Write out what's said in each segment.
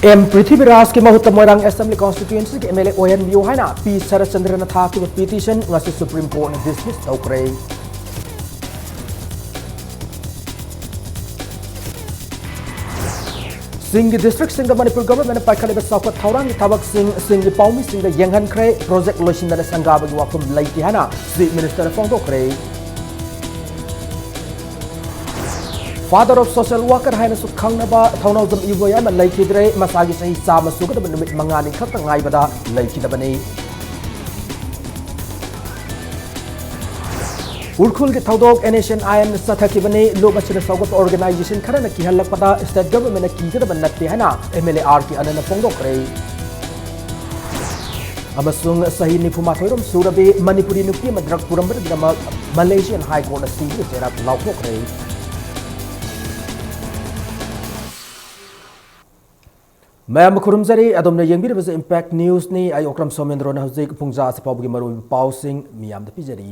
M Prithviraj के महुत Moirang assembly constituency के एमएलए ओएन बियो हाइना पी शरचंद्रन था की पिटीशन ngasi सुप्रीम कोर्ट ने डिसमिस तौकरे सिंह डिस्ट्रिक्ट सिंह मणिपुर गवर्नमेंट पाइखलिब साउथ थौरांग थबक सिंह पाउमी सिंह यंगनख्रे प्रोजेक्ट लोइसिंदन संगाबगी वाफम लैति हाना चीफ मिनिस्टर फोंदोखरे फादर ऑफ सोशल वर्कर है खांगनबा थौनाउजम इबोय लैखिद्रे मसागी सही चाम सुगदब नुमित मंगानी खत ngaibada लैखिदबनी उर्खुल के थौदोक एनेशन आयन सथकिबनी लोक असिन सौगत ऑर्गेनाइजेशन खरन किहलकपदा स्टेट गवर्नमेंट कीगदब नत्ते हना एमएलए आर के अनन फोंदोखरे अमसुंग सही निफुमाथोरम सुरबे मणिपुरी नुपी मद्रक पुरंबदम मलेशियन हाई कोर्ट सीबी सेरा लाउथोखरे मैम खुरमजरी अदोमने यंगबिरबजे इम्पैक्ट न्यूज़ नि आई ओक्रम सोमेंद्रोना हौजिक पुंजा सपाबगी मरु पाउसिंग मियामद पिजरी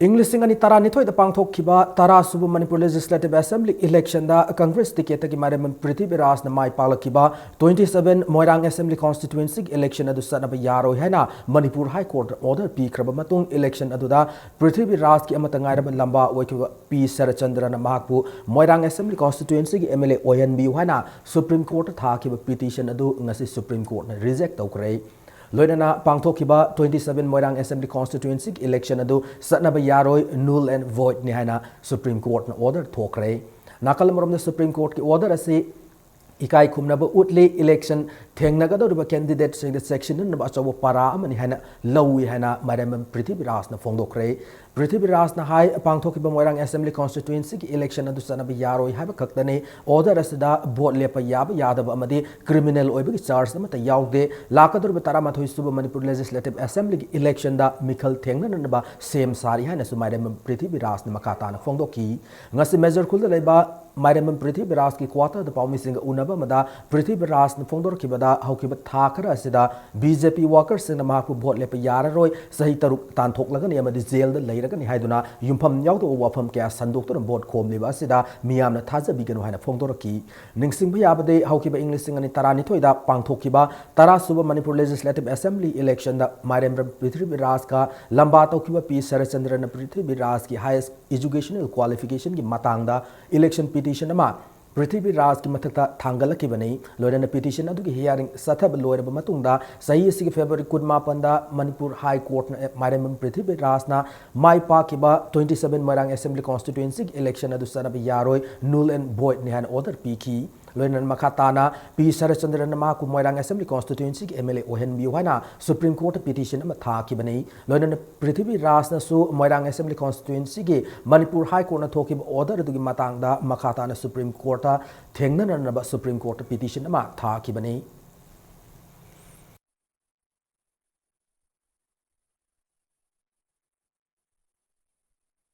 इंग्लिश सिंग अनि तरा निथोय द पांगथोखिबा तरा सुबु मणिपुर लेजिस्लेटिव असेंबली इलेक्शन दा कांग्रेस टिकेट की मारे पृथ्वीराज न माय पालकिबा 27 मोइरांग असेंबली कॉन्स्टिट्यूएंसी इलेक्शन अदु सनब यारो हैना मणिपुर हाई कोर्ट ऑर्डर पीख्रब मतुंग इलेक्शन अदुदा पृथ्वीराज की अमत ngairab लंबा ओइखिबा पी शरचंद्रन महाकु मोइरांग असेंबली कॉन्स्टिट्यूएंसी की एमएलए ओएन बी हैना सुप्रीम कोर्ट थाखिबा पिटीशन अदु ngasi सुप्रीम कोर्ट ने रिजेक्ट तौकरे लोइनना पांगथोखिबा 27 मोइरांग असेंबली कॉन्स्टिट्यूएंसी इलेक्शन अदु सनब यारोय नुल एंड वॉइड नि हाइना सुप्रीम कोर्ट न ऑर्डर थोखरे नाकल मरम सुप्रीम कोर्ट की ऑर्डर असे इकाई खुमनब उतले इलेक्शन थेंगनगदोरब कैंडिडेट सिंग सेक्शन न अचो पारा अमनि हाइना लौई हाइना मारेम पृथ्वीराज न फोंदोखरे पृथ्वीराज न हाई पांगथोखिबा मोइरांग असेंबली कॉन्स्टिट्यूएंसी की इलेक्शन अदु सनब यारोय हाइबा खक्तने ऑर्डर असदा वोट लेप याब यादब अमदि क्रिमिनल ओइबगी चार्ज अमत याउदे लाकदोरब तारामाथोय सुब मणिपुर लेजिस्लेटिव असेंबली की इलेक्शन दा मिखल थेंगननबा सेम सारी हाइना सुमारेम पृथ्वीराज न मकाता न फोंदोखी ngasi मेजर खुल लेबा मारेम पृथ्वीराज की क्वार्टर द पाउमी सिंग उनब मदा पृथ्वीराज न फोंदोरखिबदा हौखिबा था खरा असिदा बीजेपी वर्कर्स सिंग महाकु वोट लेप याररोय सही तरुक तानथोकलगनि अमदि जेल द लैरगनि हाइदुना युमफम याउदो वाफम क्या संदोक्तोर वोट खोमलिबा असिदा मियामना थाजबिगनु हाइना फोंदोरखी निंगसिंग याबदे हौखिबा इंग्लिश सिंग अनि तरानी थोइदा पांगथोखिबा तरा सुब मणिपुर लेजिस्लेटिव असेंबली इलेक्शन द मारेम पृथ्वीराज का लंबा तौखिबा पी शरचंद्रन पृथ्वीराज की हाईएस्ट एजुकेशनल क्वालिफिकेशन की मतंगदा इलेक्शन पिटीशन अमा पृथ्वीराज की मथक्ता थांगलकिबनी लोरन पिटीशन अदुगी हियरिंग सथब लोरब मतुंगदा सही सिगी फेब्रुअरी 18 मणिपुर हाई कोर्ट न मारेम पृथ्वीराज ना माई पाकिबा 27 मोइरांग असेंबली कॉन्स्टिट्यूएंसी इलेक्शन अदु सनब यारोय नुल एंड वॉइड निहान ऑर्डर पीखी लोइनन मखाताना पी शरचंद्रन महाकु मोइरांग असेंबली कॉन्स्टिट्यूएंसी की एमएलए ओहेन बियो हाइना सुप्रीम कोर्ट पिटीशन अमा थाकिबनी लोइनन पृथ्वीराज नसु मोइरांग असेंबली कॉन्स्टिट्यूएंसी की मणिपुर हाई कोर्ट न थोकिब ऑर्डर अदुगी मतांगदा मखाताना सुप्रीम कोर्ट थेंगननब सुप्रीम कोर्ट पिटीशन अमा थाकिबनी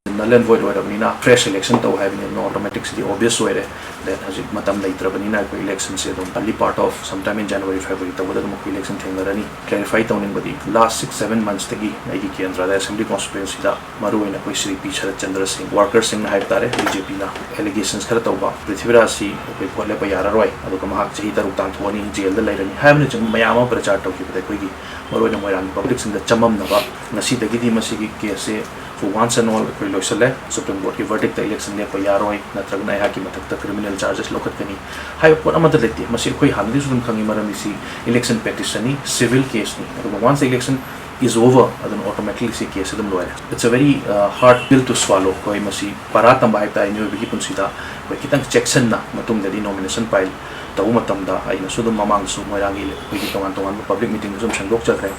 null and void oirabnina fresh election to having no automatic city obvious way that has it matam laitrabnina ko election se don early part of sometime in January February to whether mo election thengarani clarify tawning body last 6-7 months tagi aigi kendra da assembly constituency da maru ina koi Sri P Sharachandra Singh workers singh hai tare BJP na allegations khara tawba Prithviraj si ko phole pa yara roi adu ka mahak chahi taruk tan thoni jail da lairani havne chum mayama prachar tawki bade koi gi maru ina moirang public sing da chamam na ba ngasi dagi di masi gi case for once and all koi loisale Supreme Court ki verdict the election le pa yaroi natragna ha ki mathak ta criminal charges lokat kani hai pon amad lete masi koi haldi sudum khangi maram isi election petition ni civil case ni once the election is over then automatically si case dum loya it's a very hard pill to swallow koi masi paratam bai ta ni bi punsida koi kitang checkson na matung da nomination file taw matam da ai na sudum mamang su moirangi koi tongan public meeting zum sangdok chakre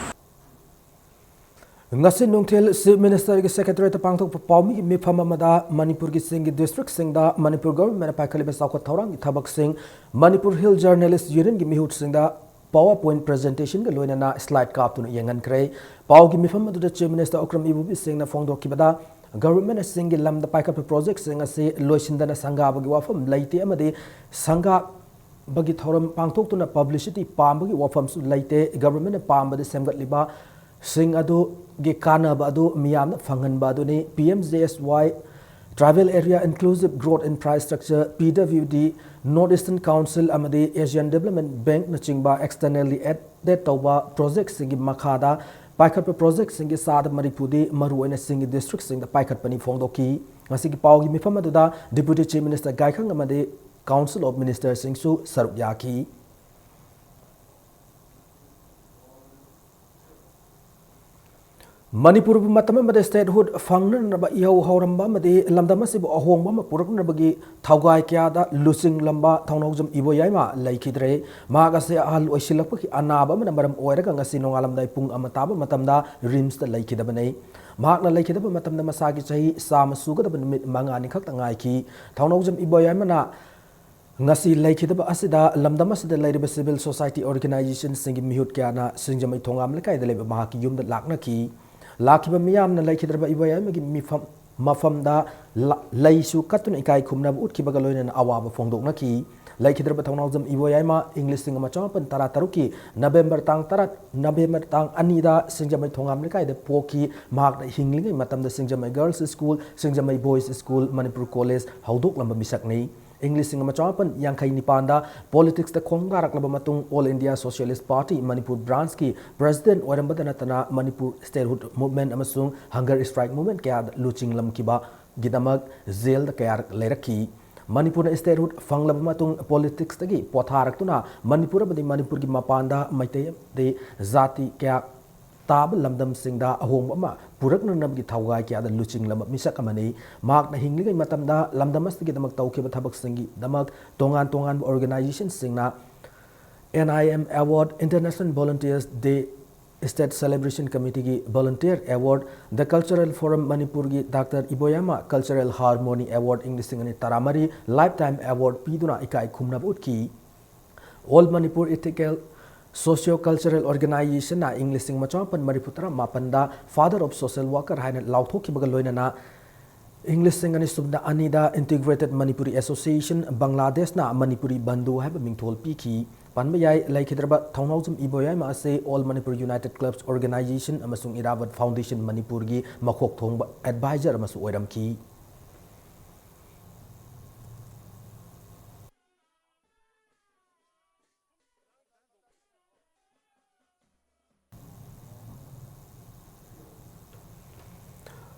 ngasi nungthel chief minister ki secretary ta pangthok paumi mifam amada manipur ki sing district sing da manipur government paikali ba sakot thorang ki thabak sing manipur hill journalist union ki mihut sing da powerpoint presentation ga loina na slide kap tu yengan kre pau ki mifam adu da chief minister okram ibu bi sing na phongdok ki bada government sing gi lam da paikap project sing ase loisinda na sanga ba gi wafam laite amade sanga bagi thoram pangthok tu na publicity pam ba gi wafam su laite government pam ba de semgat liba sing adu ge kana ba adu miyam na fangan ba adu ni PMJSY Tribal Area Inclusive Growth Infrastructure PWD North Eastern Council amadi Asian Development Bank na chingba externally added tauba project singi makhada paikhat project singi sad Manipuri maru oina singi district sing da paikhat pani phongdoki ngasigi pawgi mifam aduda Deputy Chief Minister Gaikhang amadi Council of Ministers singsu saruk yaki Manipur matam amade statehood fangnan raba iho hauramba amade lamdam asibu ahongba ma puraknabagi thaugai kya da lusing lamba thaunojam ibo yaima laikidre maga se ahal oisilapki anaba mana maram oiraga ngasi nongalamdai pung amataba matamda rims da laikidabane mahakna laikidaba matamda masagi chahi sam sugadaba nimit mangani khakta ngai ki thaunojam ibo yaima na ngasi laikidaba asida lamdam asida lairiba civil society organization singi mihut kya na singjamai thongam lekai da leba mahaki yumda lakna ki Lakiba miyam na laikidraba ibaya magi mafam da laisu katun ikai kumna but kibagaloy na awaba fongdok na ki laikidraba thaunawjam ibaya ma English singa macha pan tara taruki November tang anida singjamai thongam lekai de poki mak da hinglingai matam da singjamai girls school singjamai boys school Manipur college haudok lamba misak nei English singa machapan yangkai nipanda politics da khongdarak laba matung All India Socialist Party Manipur branch ki president oirambada natana Manipur statehood movement amasung hunger strike movement kaya luching lam kiba gidamak jail da kaya leiraki Manipur statehood fanglaba matung politics tagi potharak tuna Manipur abadi Manipur ki mapanda maitei de zati kaya tab lamdam singda ahong ama purak nabgi thawgai kya da luching lam misak amani mak na hingli gai matamda lamdamas gi damak tawke thabak singi damak tongan organization singna NIM Award International Volunteers Day State Celebration Committee gi Volunteer Award The Cultural Forum Manipur gi Dr. Iboyama Cultural Harmony Award English singani taramari Lifetime Award piduna ikai khumna ki All Manipur Ethical Socio-cultural organization na English sing machapan mariputara mapanda Father of Social Worker haina lauthoki bagaloina na English sing ani subna anida Integrated Manipuri Association Bangladesh na Manipuri Bandhu haiba mingthol piki panbayai laikhidraba thaunawjam iboyai ma ase All Manipur United Clubs Organization amasung Iravat Foundation Manipur gi makhok thongba advisor amasu oiramki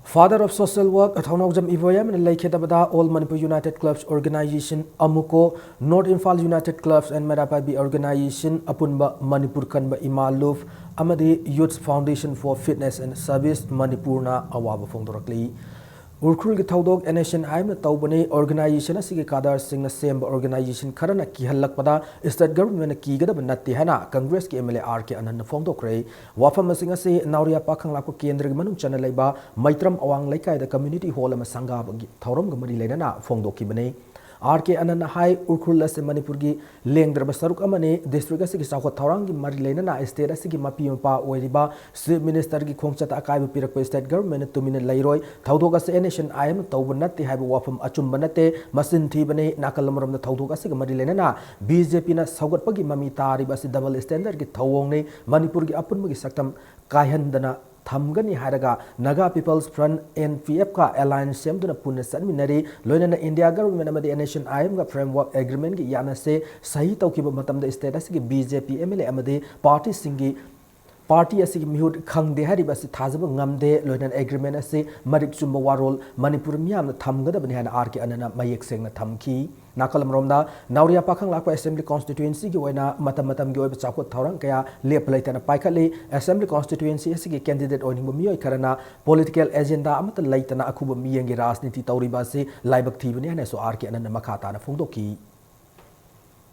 Father of Social Work Thaunawjam Ivoyam and Laikedabada All Manipur United Clubs Organization Amuko North Imphal United Clubs and Merapabi Organization Apunba Manipur Kanba Imaluf Amadi Youth Foundation for Fitness and Service Manipurna Awaba Fongdorakli Urkrul Gitaudog Nation I'm the Taubane organization asigi kadar sing na same organization karana ki halakpada state government ki gada banati hana Congress ki MLA R ke anan fongdokre wafam singa se nauria pakhang lako kendra manung channel laiba maitram awang laikai da community hall ama sanga thorom gamari lena fongdoki bane RK Anan Hai Urkhul Las Manipurgi Leng Drabasaruk Amane District Asiki Sakho Taurangi Marilena State Asiki Mapi Pa Oiriba Chief Minister Gi Khongchat Akai Pirak State Government Tumina Lairoi Thaudoga Se Nation IM Taubanati Haibu Wafam Achumbanate Masin Thibane Nakalamaram the Thaudoga Sik Marilena BJP na Saugat Pagi Mami Tari Basi Double Standard Gi Thawongne Manipurgi Apun Magi Saktam Kaihandana Thamgani Haraga Naga People's Front NPF ka alliance semduna punna sanminari loinana India government amadi nation IM ga framework agreement gi yana se sahi tawkiba matamda status gi BJP MLA amadi party singi party asigi mihut khangde hariba si thajaba ngamde loinan agreement ase marik chumba warol Manipur miyam na thamgada bani hana RK Anana mayek sengna thamki nakalam romda nauria pakhang lakwa assembly constituency gi waina matam gi oiba chakot thorang kaya lep laitana paikhali assembly constituency asigi candidate oining miyoi karana political agenda amata laitana akhuba miyengi rajniti tawriba se laibak thibani hana so RK Anana makhata na phongdoki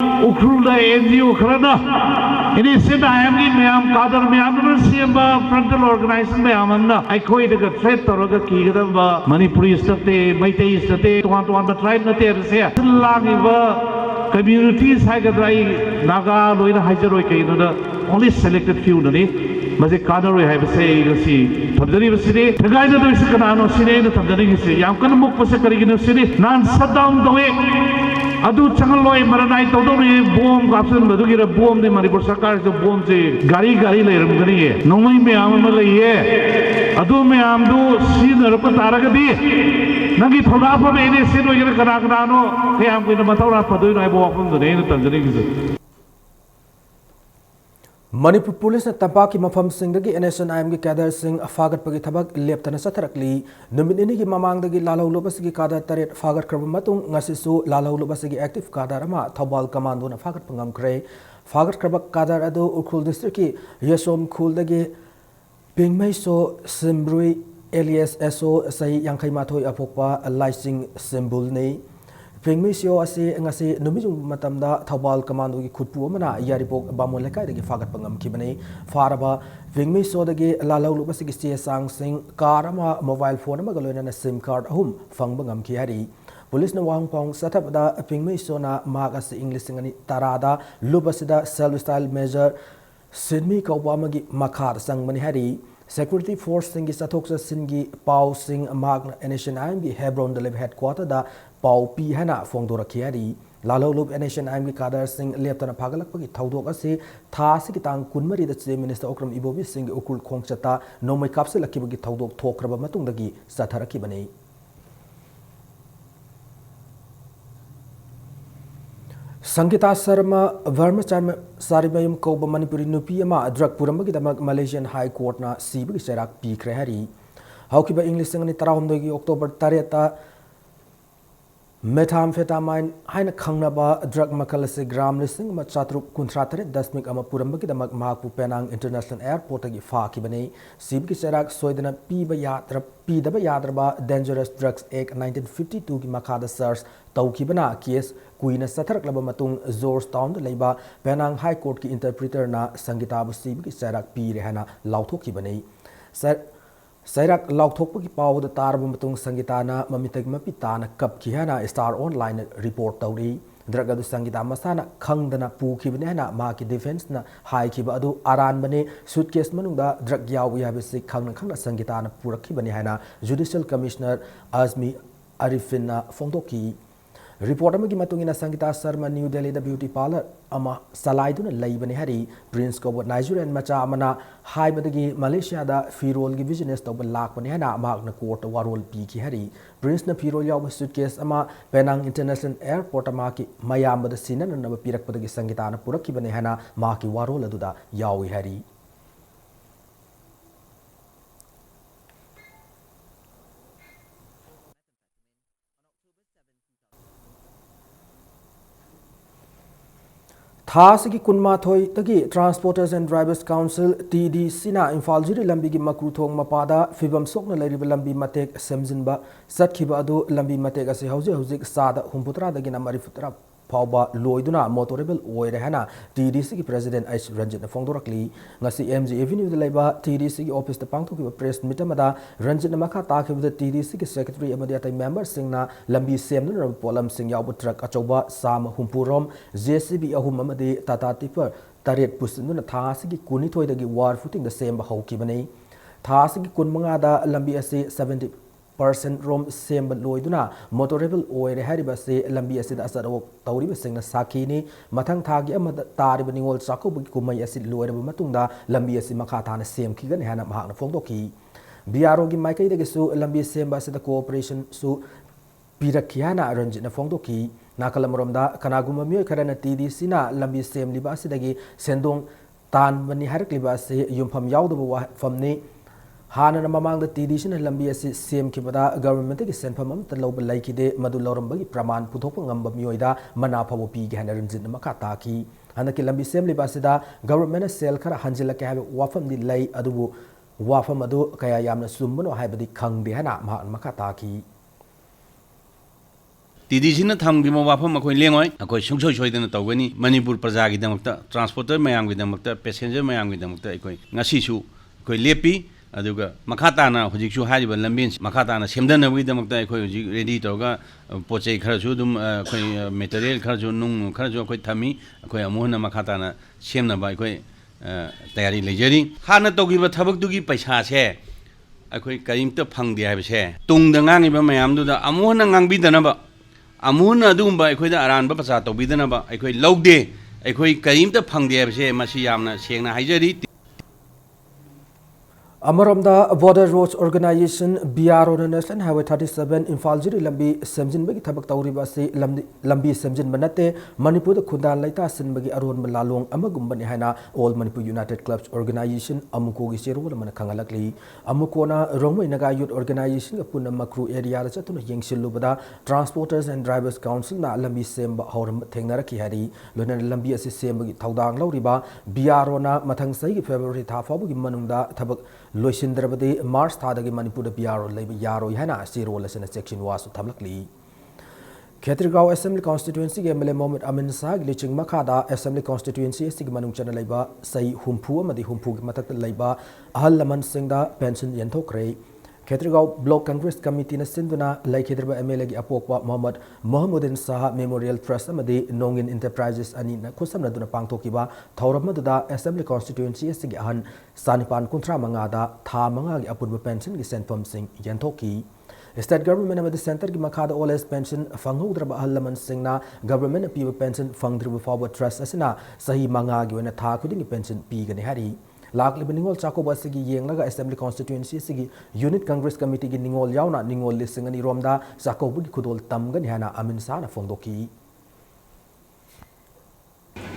Ukrulda NGO kharana ini sida ayamni mayam kadar mayam siamba frontal organization mayam na ai khoi daga threat toroga kigada ba Manipuri state Maitai state tuan ba tribe na ter se langi ba communities ha ga dai naga loina hajaroi kai no only selected few no ni मजे कादरवे है बसे गसी थमदरी बसिरे थगाइना दो इस कनानो सिरे न थमदरी गिसे याम कन मुक बसे करिगिनो सिरे नान शटडाउन दोए अदु चंगलोय मरनाई तोदोने बोम काप्सन बदुगिरा बोम ने मणिपुर सरकार से बोम से गाड़ी लेरमगनी है नोमई में आम में लइए अदु में आम दो सीन रप तारगदी नंगी थोड़ा फम एने सिन वगैरह कना कनानो के आम कोई मतौरा पदोय नाय बोफम दने न तंजनी गिसे मणिपुर पुलिस ने तंपा की मफम सिंह NSNIM की कैडर सिंह फागटपगी थबक लेप्तन सथरकली नुमित इनी की ममांगदगी लालौलुबसगी कादर तरेट फागटक्रब मतुंग ngasisu लालौलुबसगी एक्टिव कादर अमा थौबाल कमांडो न फागटप ngamkre फागटक्रब कादर अदु उखुल डिस्ट्रिक्ट की यसोम खुलदगी पिंगमैसो सिमब्रुई एलियस एसो सही यांखै माथोय अफोकपा लाइसिंग सिम्बुल ने Pingmisio asi ngasi numijung matamda thawbal commando gi khutpu mana yaripok bamon lekai dagi fagat pangam kibani faraba pingmisio dagi lalau lubasi gi sia sang sing karama mobile phone ma galoina na sim card ahum fangbangam ki hari police na wang pong sathapda pingmisio na magasi english ngani tarada lubasida self style measure sinmi kawba gi makhar sangmani hari Security Force singi sathoksa singi pau sing magna NSNIM gi Hebron Delib headquarter da pau pi hana fongdora khiari lalolub NSNIM gi kadar sing leptana phagalak pagi thaudok ase tha si kitang kunmari da chief minister okram ibobi sing ukul khongchata nomai kapse lakki gi thaudok thokraba matung dagi satharaki bani Sangeeta Sharma Verma Saribayum Koba Manipuri Nupi ama drug puramagi damak Malaysian High Court na sibagi serak pi krehari haukiba English singani tarahumdogi October 3 methamphetamine haina khangnaba drug makalase gram lising ma chatruk kunthratare dasmik ama puramagi damak mahakpu Penang International Airport agi fa kibani sibagi serak soidana pidaba yadraba Dangerous Drugs Act 1952 ki makhada search tawkibana case Kuina Satharak Laba Matung Georgetown Leba Penang High Court ki interpreter na Sangeeta Busib ki Sairak Pi Rehana Lauthok ki bani Sairak Lauthok ki paw da tarba matung Sangeeta na mamitag mapita na kap ki hana Star Online report tawri Dragadu Sangeeta masana khangdana pu ki bani hana ma ki defense na hai ki ba adu aran bani suitcase manungda drug yawi habisi khangna Sangeeta na purak ki bani hana Judicial Commissioner Azmi Arifin na fongdoki Report amagi matungina Sangeeta Sharma New Delhi da beauty parlor ama salaiduna laibani hari Prince ko Nigerian macha amana haibadagi Malaysia da firol gi business to lakbani hana magna court warol pi ki hari Prince na firol yaw suitcase ama Penang International Airport ama ki mayam da sinan na pirak padagi Sangeeta na purak ki bani hana ma ki warol aduda yawi hari Thasigi Kunmathoi Tagi Transporters and Drivers Council TDC na Imphal Jiri Lambi gi Makruthong Mapada Fibam Sokna Lariba Lambi Matek Semjinba Satkiba Adu Lambi Matek Ase Hauzik Sada Humputra Dagi Namarifutra Pauba Loiduna Motorable Oirehana TDC ki President H. Ranjit na Fongdorakli Ngasi MG Avenue de Laiba TDC ki Office de Pangtok ki Press Mitamada Ranjit na Makha Takib de TDC ki Secretary Amadi Atai Member Singna Lambi Sem na Polam Sing Yabu Truck Achoba Sam Humpurom JCB Ahum Amadi Tata Tipper Taret Pusin na Thasi ki Kuni Toy dagi war footing the same Bahauki Bani Thasi ki Kun Mangada Lambi Ase 70% rom semba loiduna motorable oire hariba se lambi asid asad ok tawriba singna sakini mathang thagi amada tariba ningol chako bu kumai asid loireba matungda lambi asi makha thana sem khigani hana mahakna fongdoki BRO gi maikai dagi su lambi semba asida cooperation su pirakhiana Ranjit na fongdoki nakalamromda kanaguma miyoi kharana TDC na lambi sem liba asidagi sendong tan bani harakliba se yumpham yawdaba famni Hana na mamang da TDC na lambi asi CM ki bada government ki senpham am ta loba lai ki de madu loramba ki praman puthok ngamba miyoida mana phabo pi gi hana Ranjit na makha ta ki hana ki lambi sem liba sida government sel khara hanjila ka have wafam di lai adubu wafam adu kaya yamna sumbano haibadi khangde hana makha ta ki TDC na thamgi mo wafam akoi lengoi akoi sungsoi soidana tawgani Manipur praja gi damakta transporter mayam gi damakta passenger mayam gi damakta akoi ngasi su akoi lepi aduga makhatana hujiksu hariba lambin makhatana semdanabgi damakta akoi hujik ready toga pochei kharasu dum akoi material kharasu nung kharasu akoi thami akoi amuhna makhatana semnaba akoi तैयारी लेजरी हाना तौगिबा थबकदुगी पैसासे अखोई करीमता फंगदे हाइबसे तुंगदा ngangiba mayamduda amuhna ngangbidanaba amuhna adumba अखोइदा अरानबा पचा तौबिदनबा अखोइ लौदे अखोइ करीमता फंगदे हाइबसे मसी यामना सेंगना हाइजरी अमरमदा border roads organisation BRO national highway 37 Imphal Jiri लंबी सेमजिनबगी थबक तौरिबा से लंबी सेमजिनबा नते मणिपुर खुदान लैता सिनबगी अरोन लालोंग अमगुंबनी हाइना all Manipur united clubs organisation अमुको गी चेरोल मन खंगलकली अमुकोना रोंगमई नगा यूथ ऑर्गेनाइजेशन का पुनम मक्रू एरिया दा चतुन यंगसिलुबदा ट्रांसपोर्टर्स एंड ड्राइवर्स काउंसिल ना लंबी सेम हौरम थेंगनरकी हारी लोनन लंबी असे सेमबगी थौदांग लौरिबा BRO ना मथंग सही फेब्रुवारी था फाबगी मनुंगदा थबक लोइसिंद्रबदी मार्च थादगी मणिपुर BRO लेब यारो हैना सिरोल असेना सेक्शन वासु थमलकली खेत्रीगांव असेंबली कॉन्स्टिट्यूएंसी के MLA मोहम्मद अमीन शाह लिचिंग मखादा असेंबली कॉन्स्टिट्यूएंसी सिग मनुंग चना लेबा सई हुंफू अमदी हुंफू की मथक लेबा अहल लमन सिंगदा पेंशन यंथोक्रे खेत्रीगांव ब्लॉक कांग्रेस कमिटी ने सिंधुना लाइखेद्रबा MLA की अपोकवा मोहम्मद मोहम्मदीन शाह मेमोरियल ट्रस्ट अमदी नोंगिन इंटरप्राइजेस अनि न खुसमनदुना पांगथोकिबा थौरमदुदा असेंबली कॉन्स्टिट्यूएंसी सिग अहन सानिपान कुंत्रा मंगादा था मंगा की अपुनब पेंशन की सेंफम सिंह यंथोकी स्टेट गवर्नमेंट अमदी सेंटर की मखादा ऑल एज पेंशन फंगहुद्रबा अहल लमन सिंगना गवर्नमेंट पीब पेंशन फंगद्रबा फाव ट्रस्ट असना सही मंगा की था खुदिंग पेंशन पीगने हारी लाखलिब निंगोल चाकोबा सिगी येंगलगा असेंबली कॉन्स्टिट्यूएंसी सिगी यूनिट कांग्रेस कमिटी की निंगोल यावना निंगोल लिसिंगनी रोमदा चाकोबुगी खुदोल तमगन हाना अमिन शाहना फोंदोकी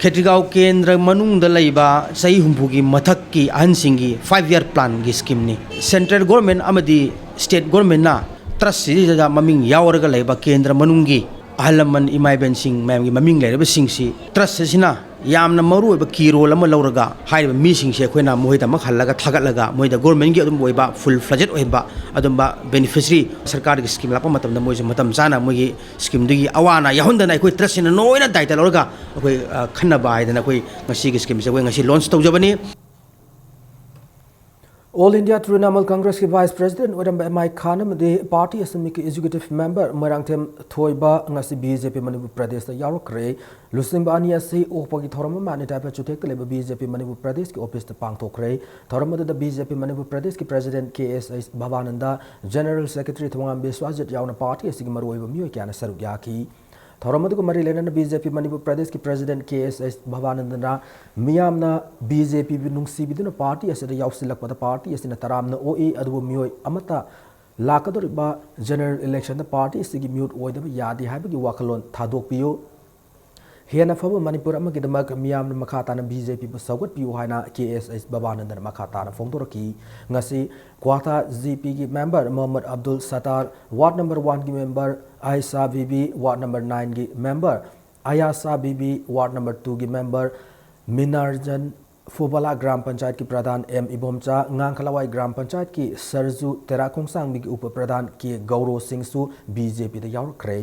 खेत्रीगांव केंद्र मनुंग लैबा सही हुंफू की मथक की अहनसिंगी 5-year प्लान की स्कीम ने सेंट्रल गवर्नमेंट अमदी स्टेट गवर्नमेंट ना ट्रस्ट सिदा ममिंग यावरगा लैबा केंद्र मनुंगी अहलमन इमाइबेन सिंह मैम की ममिंग लैरबा सिंगसी ट्रस्ट सिना यामना मरुब की रोल अमा लौरगा हाइब मी सिंगसे अखोइना मोहिदा मखल्लगा थागतलगा मोइदा गवर्नमेंट की अदुम ओइबा फुल फ्लेजेड ओइबा अदुमबा बेनिफिशियरी सरकार की स्कीम लापा मतम मोइसे मतम जाना मोइगी स्कीम दुगी अवाना याहुंदना अखोइ ट्रस्ट सिना नोइना दाइता लौरगा अखोइ खन्नबा हाइदना अखोइ ngasi की स्कीम से अखोइ ngasi लॉन्च तौजबनी All India Trinamool Congress की वाइस प्रेसिडेंट ओरम MI खान अमदी पार्टी असमी की executive member मरांगथेम थोइबा ngasi BJP Manipur Pradesh दा यारोक्रे लुसिंबा अनि असि ओपगी थोरम माने टाइप चुटेक लेब BJP मणिपुर प्रदेश की ऑफिस दा पांगथोक्रे थोरम दा BJP मणिपुर प्रदेश की president KS Bhabananda general secretary Thongam Biswajit यावना पार्टी असि की मरोइबा मियोय क्याना सरुक याखी थौरमद को मरी लेना BJP मणिपुर प्रदेश की प्रेसिडेंट KS भवानंदना मियामना BJP नुंगसीबिदुना पार्टी असिदा यावसिलकपदा पार्टी असिना तरामना ओए अदुबो मियोय अमता लाकदोरिबा जनरल इलेक्शन दा पार्टी सिगी म्यूट ओइदबा यादि हाइबगी वाखलोन थादोकपियो हेना फब मणिपुर अमगिदमक मियामना मखाताना BJP बु सौगतपियो हाइना KS भवानंदना मखाताना फोंदोरकी ngasi क्वाता GP की member Mohammad Abdul Sattar ward number 1 की member Ayesha Bibi ward number 9 की member Ayasa Bibi ward number 2 की मेंबर मिनार्जन फुबला ग्राम पंचायत की प्रधान M इबोमचा ngankhalawaii ग्राम पंचायत की सरजू तेराखोंगसांग की उप प्रधान के गौरव सिंह सु BJP दा यावरख्रे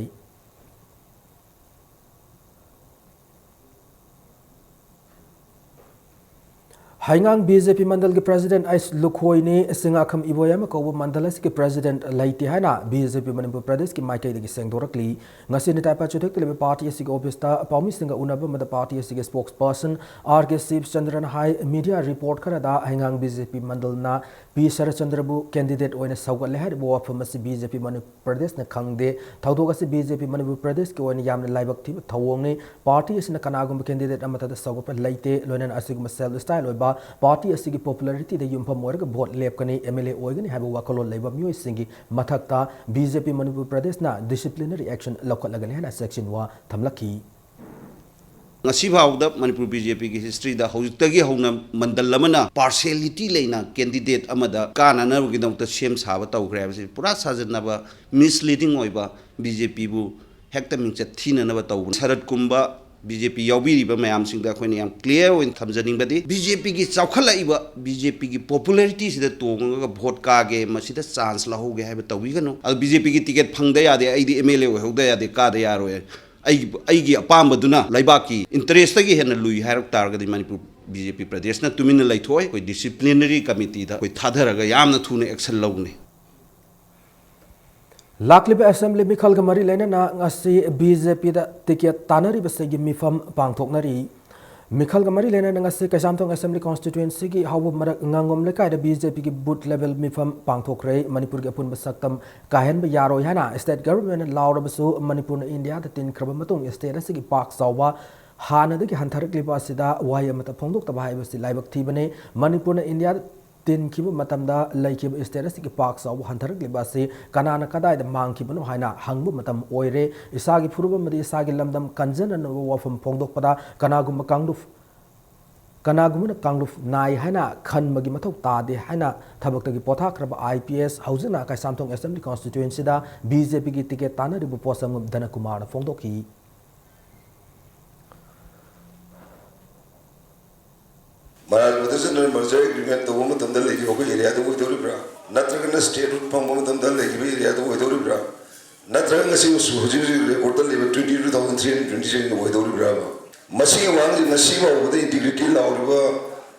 हाइंगांग BJP मंडल के प्रेसिडेंट आइस लुखोई ने सिंगाखम इबोयम कौब मंडल के प्रेसिडेंट लाइटे है ना BJP मणिपुर प्रदेश की माइकई की सेंगदोरकली ngasi ni taipa chutek le party asig office ta paumi singa unaba mada party asig spokesperson RK Shiv Chandran hai media report khara da haingang BJP mandal na P Sharachandrabu candidate oina sauga le har bo famasi BJP Manipur Pradesh na khangde thaudog asi BJP Manipur Pradesh ke oina yamna laibak thi thawong ne party asina kanagum candidate amata da sauga pa laite loinan asig self style oiba party asigi popularity de yumpham moiraga vote lepkani MLA oigani haiba wakalo leiba mioi singi mathakta BJP Manipur Pradesh na disciplinary action लौकलगले है section वा थमलकी ngasibaawda manipur BJP की history दा हौजितगी हौना मंडल लमना partiality लेना candidate अमदा काना गिदमत same साबा तौग्रे है पूरा साजनबा misleading ओइबा BJP बु हेक्ट मिंगचत थीननबा तौ शरद कुंबा BJP यावबिरिबा मयाम सिंगदा खोनि याम क्लियर ओइन थमजनिंगबदी BJP की चौखलाइबा BJP की पॉपुलैरिटी सिदा तोंगगा वोट कागे मसिदा चांस लहोगे है तौबिगनो अ BJP की टिकट फंगदा यादे आइदी MLA होदा यादे कादा यारोय आई अपाबदुना लैबाकी इंटरेस्ट की हेन लुई हारक तारगदी मणिपुर BJP प्रदेश ना तुमिन लैथोय कोई डिसिप्लिनरी कमिटी दा कोई थाधरगा यामना थुने एक्शन लौने लाकलिब असेंबली मिखल गमरी लेना ना ngasi BJP दा ticket तानरी बसेगी मिफम पांगथोकनरी Mikhal Gamari Lena Nangasi Kasamtong Assembly Constituency ki Hawu Marak Ngangom Lekai the BJP ki boot level mifam Pangthokre Manipur ki apun basaktam kahen ba yaro yana state government law basu Manipur India the tin krabamatung state asigi park sawa hana de ki hantarak liba sida waya mata phongdok tabai basi laibak thibane Manipur India tin kibu matamda laikib state asigi park sawa hantarak liba si kanana kadai the mang kibano haina hangbu matam oire isagi furuba madi isagi lamdam kanjana no wafam phongdok pada kanagum kangduf kanagumuna kangluf nai haina khan magi mathau tade haina thabak potha kraba IPS haujina kai samthong assembly constituency da BJP ki ticket tana ribu posam dana kumar phongdoki Maharaj Buddhism merger agreement to woman the lady of area to Viduribra. Natragan state would pump woman the lady area to Viduribra. Natragan seems to report the liver 22,327 in Viduribra. Masi Wang Nasiba with the integrity law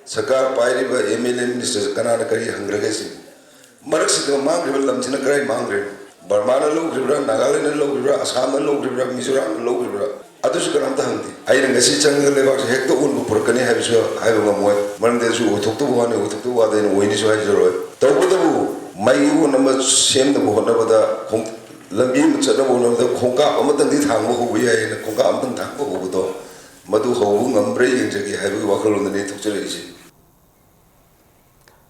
Saka Piriba, MLA Minister Kanakari Hangragasi. Marx the Mang River Lamtina Cry Mangre. Barmana Low River, Nagaland Low River, Assam Low River, Mizoram Low River. Others can understand. I think the Sichang Levak Hector Unbu Purkani have a more. One day you took to one, who took to one, and when is your head. Tabu, my number shame the Mohana, Lambim Chadabon, the Konka, Amatan did Hango, we are in a Konka Amatan Tango, Madu Hong, and Bray, have you walk on the native generation.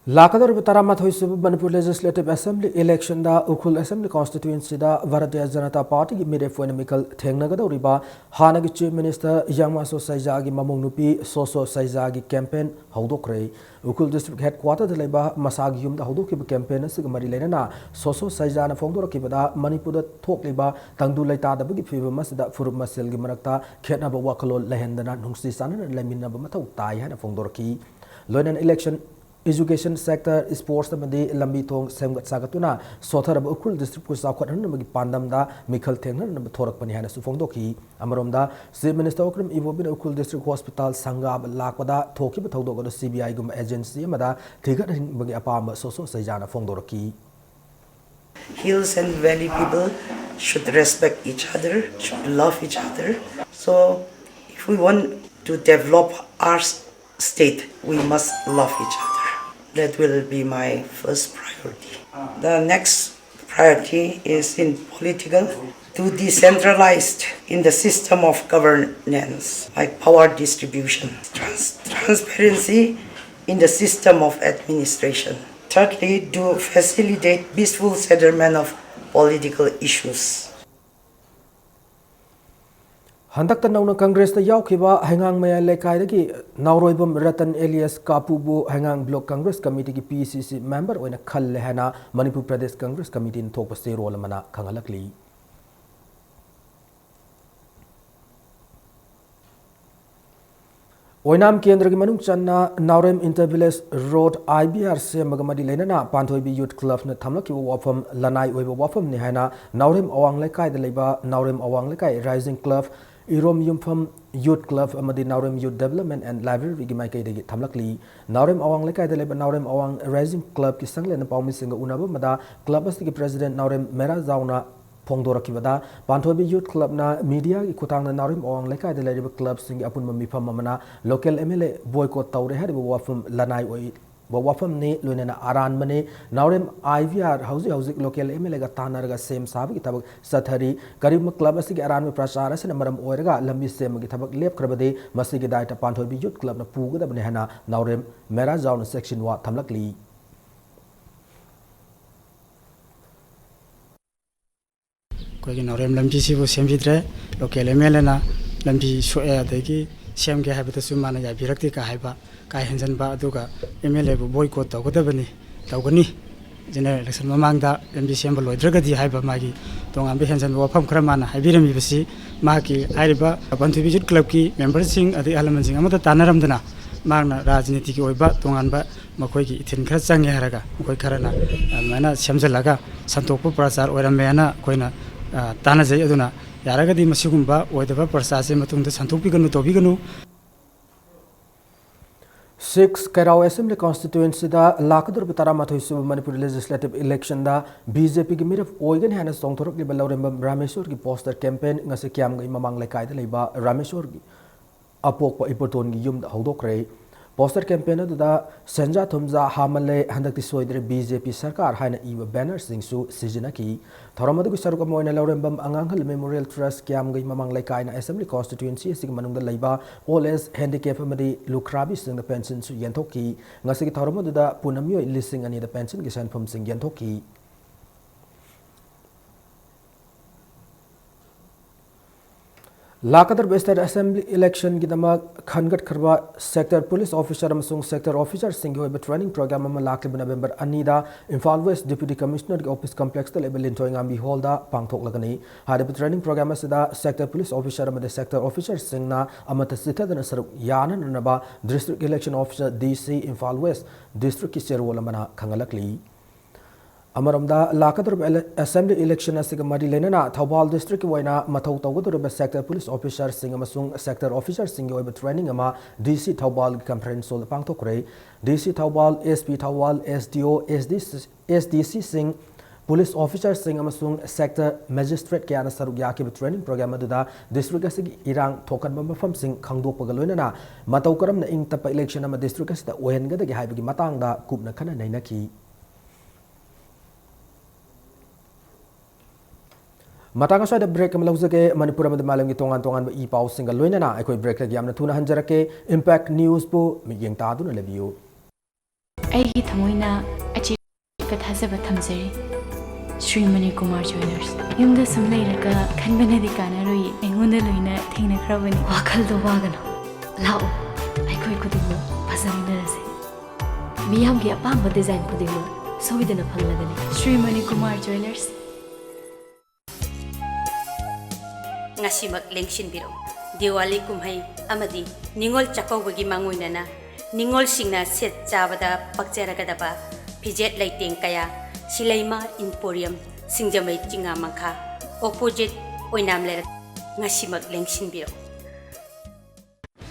Lakador Tarama Hoisu Manipur Legislative Assembly election da Ukul Assembly Constituency da Bharatiya Janata Party ki mire fuenamical Thengnagada Riba Hanagi Chief Minister Yangmaso Saizagi Mamung Nupi Soso Saizagi campaign Haudokre Ukul District Headquarter de Leba Masagi Yum da Haudoki campaign Sigamari Lena Soso Saizana Fongdora Kibada Manipur da Tok Liba Tangdu Laita da Bigi Fiva Masda Furuma Selgi Marakta Ketnaba Wakalo Lehendana Nungsi Sanan and Lemina Bamatau Tai Hana Fongdorki Learn election Education sector sports the lambi thong semgat sagatuna sothar ukul district ku sakwat han magi pandam da mikhal thengna na thorak pani hana su phongdoki amarom da chief minister okram ibobin ukul district hospital sangab lakpada thoki ba thodog da CBI gum agency amada thigat hin magi apam so saijana phongdorki Hills and valley people should respect each other, should love each other. So if we want to develop our state, we must love each other. That will be my first priority. The next priority is in political, to decentralize in the system of governance, like power distribution, transparency in the system of administration. Thirdly, to facilitate peaceful settlement of political issues. Handakta nauna Congress da yaukiba hangang maya lekai dagi nauroibam Ratan Elias Kapubu hangang block Congress committee ki PCC member oina khalle hana Manipur Pradesh Congress committee in thokpa se role mana khangalakli Oinam Kendra ki manung channa Naurem Intervillage Road IBR se magamadi lenana Panthoibi Youth Club na thamlaki wafam lanai oiba wafam ni hana Naurem Awang lekai da leiba Naurem Awang lekai Rising Club Irom Yumpham Youth Club amadi Naurem Youth Development and Library gi maikai degi thamlakli Naurem Awang lekai da leba Naurem Awang Rising Club ki sangle na pawmi singa unaba mada club as ki president Naurem Mera Zauna Pongdorakibada Panthoibi Youth Club na media ki kutang na Naurem Awang lekai da leba club singi apun mamifam mamana local MLA boycott tawre hariba wafam lanai oi wafam ne loinana aran mane Naurem IVR hauzik local MLA ga tanarga sem sabi ki tabak sathari karib club asigi aran me prachar asina maram oiraga lambi sem gi tabak lep krabade masigi daita Panthoibi Youth Club na puga da bane hana Naurem Mera Zone section wa thamlakli कोई नौरेम लंबी सी वो same जिद्रे local MLA ना लंबी सोए देगी same के है बतसु माना या विरक्ति का है बा का हंजन बा दुगा एमएलए बो बॉयकॉट तौगदबनी तौगनी जनरल इलेक्शन ममांग दा लंबी सेम लोइद्रगदी है बा मागी तोंगाम बे हंजन वफम खरा माना हाइबिरमी बसी माकी आइबा पंथुबी जुट क्लब की मेंबर्स सिंग अदि आलमन सिंग अमदा तानरमदना मांगना राजनीति की ओइबा तोंगानबा मखोई की इथिन खरा चंगे हरगा मखोई खराना माना सेमजलागा संतोकपो प्रचार ओइरमेना कोइना ताना जै अदुना यारगदी मसिगुंबा ओइदबा प्रसासे मतुंगदा संतोकपिगनु तोबिगनु 6 Kairao Assembly Constituency da Lakadur Bitaramatoi Sub Manipur Legislative Election da BJP ki miraf oigan hana songthorok liba lauremba Rameshwar ki poster campaign ngase kyam ngai mamang lekai da leiba Rameshwar ki ꯑꯄꯣꯛꯄ ꯏꯄꯣꯇꯣꯟꯒꯤ ꯌꯨꯝꯗ ꯍꯧꯗꯣꯛꯈ꯭ꯔꯦ poster campaign ꯑꯗꯨꯗ ꯁꯦꯟꯖꯥ ꯊꯨꯝꯖꯥ ꯍꯥꯃꯜꯂꯦ ꯍꯟꯗꯛꯇꯤ ꯁꯣꯏꯗ꯭ꯔꯦ ꯕꯤꯖꯦꯄꯤ ꯁꯔꯀꯥꯔ ꯍꯥꯏꯅ ꯏꯕ ꯕꯦꯅꯔꯁꯤꯡꯁꯨ ꯁꯤꯖꯤꯟꯅꯈꯤ ꯊꯧꯔꯝ ꯑꯗꯨꯒꯤ ꯁꯔꯨꯛ ꯑꯃ ꯑꯣꯏꯅ ꯂꯧꯔꯦꯝꯕꯝ ꯑꯉꯥꯡꯍꯜ ꯃꯦꯃꯣꯔꯤꯌꯦꯜ ꯇ꯭ꯔꯁ ꯀ꯭ꯌꯥꯝꯒꯩ ꯃꯃꯥꯡ ꯂꯩꯀꯥꯏꯅ ꯑꯦꯁꯦꯝꯕ꯭ꯂꯤ ꯀꯣꯟꯁꯇꯤꯇ꯭ꯌꯨꯟꯁꯤ ꯑꯁꯤꯒꯤ ꯃꯅꯨꯡꯗ ꯂꯩꯕ ꯑꯣꯜ ꯑꯦꯖ ꯍꯦꯟꯗꯤꯀꯦꯞ ꯑꯃꯗꯤ ꯂꯨꯈ꯭ꯔꯥꯕꯤꯁꯤꯡꯗ ꯄꯦꯟꯁꯤꯟꯁꯨ ꯌꯦꯟꯊꯣꯛꯈꯤ ꯉꯁꯤꯒꯤ ꯊꯧꯔꯝ ꯑꯗꯨꯗ ꯄꯨꯟꯅ ꯃꯤꯑꯣꯏ 2,000ꯗ ꯄꯦꯟꯁꯤꯟꯒꯤ ꯁꯦꯟꯐꯝꯁꯤꯡ ꯌꯦꯟꯊꯣꯛꯈꯤ लाकदर स्टेट असेंबली इलेक्शन की खनगट खरबा sector police officer sector officer सिंह ट्रेनिंग प्रोग्राम लाखब नवेंबर अनीदा इम्फाल वेस्ट डिप्यूटी कमिश्नर की ऑफिस कॉम्प्लेक्स लिंथोंगामी हॉल पांथोलगनी training programme sector police officer sector officer सिथदन सरुक याननब district election officer DC Imphal west district की चेरोल खंगलकली अमरमदा लाकदुरब असेंबली इलेक्शन मरी लेना थौबाल डिस्ट्रिक्ट की मथौ तौगदुरब sector police officer sector officer training DC Thoubal conference hall पांथोखरे DC Thoubal SP Thoubal SDO SDC सिंह पुलिस ऑफिसर सेक्टर मजिस्ट्रेट क्या सरुक याखिब ट्रेनिंग प्रोग्राम डिस्ट्रिक्ट इरांग थोकन मफम खादोपग लोनना मतौ करम इंग तप इलेक्शन डिस्ट्रिक्ट ओहनगदगी कूपन खन नैनखी मतंग अस्वाद ब्रेक लौजगे मणिपुर मालम की तोान तोान इ पाउसिंग लोइनना अखोई ब्रेक यामना थुना हंजरके इम्पैक्ट न्यूज़ बु मियेंग तादुना लेबियो अैगी थमोइना अचिका थाजब थमजरी श्री मणि कुमार ज्वेलर्स युमदा सम लेरका खनबनदि कानारोई एंगोंदा लोइना थेंगनख्रबनी वाखल दो वागनो लाओ अखोई खुदिमो फजमिनरसे मियाम की अपाम डिजाइन खुदिमो सोइदना फंगलगनी Shri Mani Kumar jewellers ngasimak lengsinbiro Diwali kumhai amadi ningol chakawbagi mangoinana ningol singna set chabada pakcharagadaba pijet laiteng kaya silaima emporium singjamai chinga mangkha opposite oinamler ngasimak lengsinbiro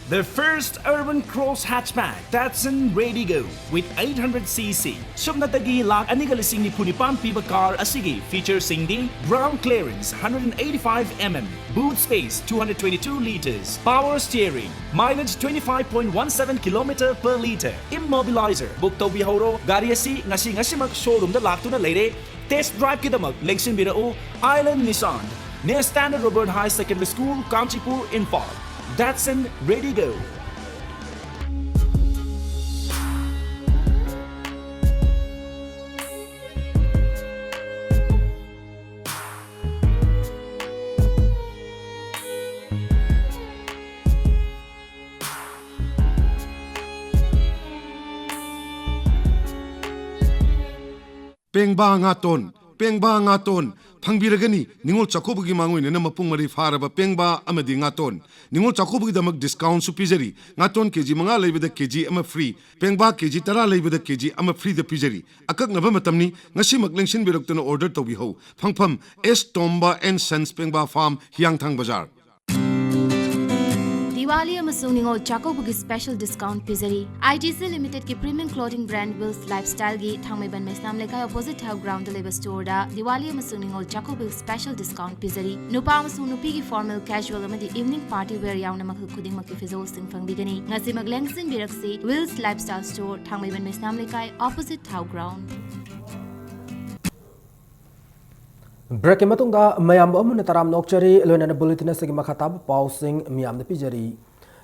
The first urban cross hatchback Datsun Ready Go with 800cc. Subnatagi lak anigal ni punipan piba car asigi feature singdi ground clearance 185 mm, boot space 222 liters, power steering, mileage 25.17 km per liter, immobilizer. Book to bihoro gari asi ngasi mak showroom da laktuna leire test drive kidamak lengsin birao Island Nissan near Standard Robert High Secondary School, Kanchipur, Imphal. Datsun Ready Go. Pengba ngaton phangviragani ningol chakobugi mangoine na mapung mari faraba pengba amadi ngaton ningol chakobugi damak discount su pijari ngaton kg manga leibada kg ama free pengba kg tara leibada kg ama free da pijari akak naba matamni ngasi maklengsin biroktuna order tobi ho phangpham S Tomba and Sons Pengba Farm Hyangthang Bazar Diwali Ningol चाकोबुगी special discount पिजरी ITC limited की premium clothing brand Wills lifestyle की थांगमेबन मेस्नाम लेखा opposite हाउ ground लेब store दा दिवाली निंगोल चाकोबुगी special discount पिजरी नुपा नुपी की formal casual evening party wear यावना मखल खुदिंग मक्की फिजोल सिंह फंगबिगनी ngasi maglengsin birakse Wills lifestyle store Thangmeiband Meisnam लेखा ऑपोजिट हाउ ग्राउंड ब्रेक के मतुंगा मयाम अमुन तराम नोकचरी लोइना बुलेटिन से मखाताब पाउसिंग मियाम पिजरी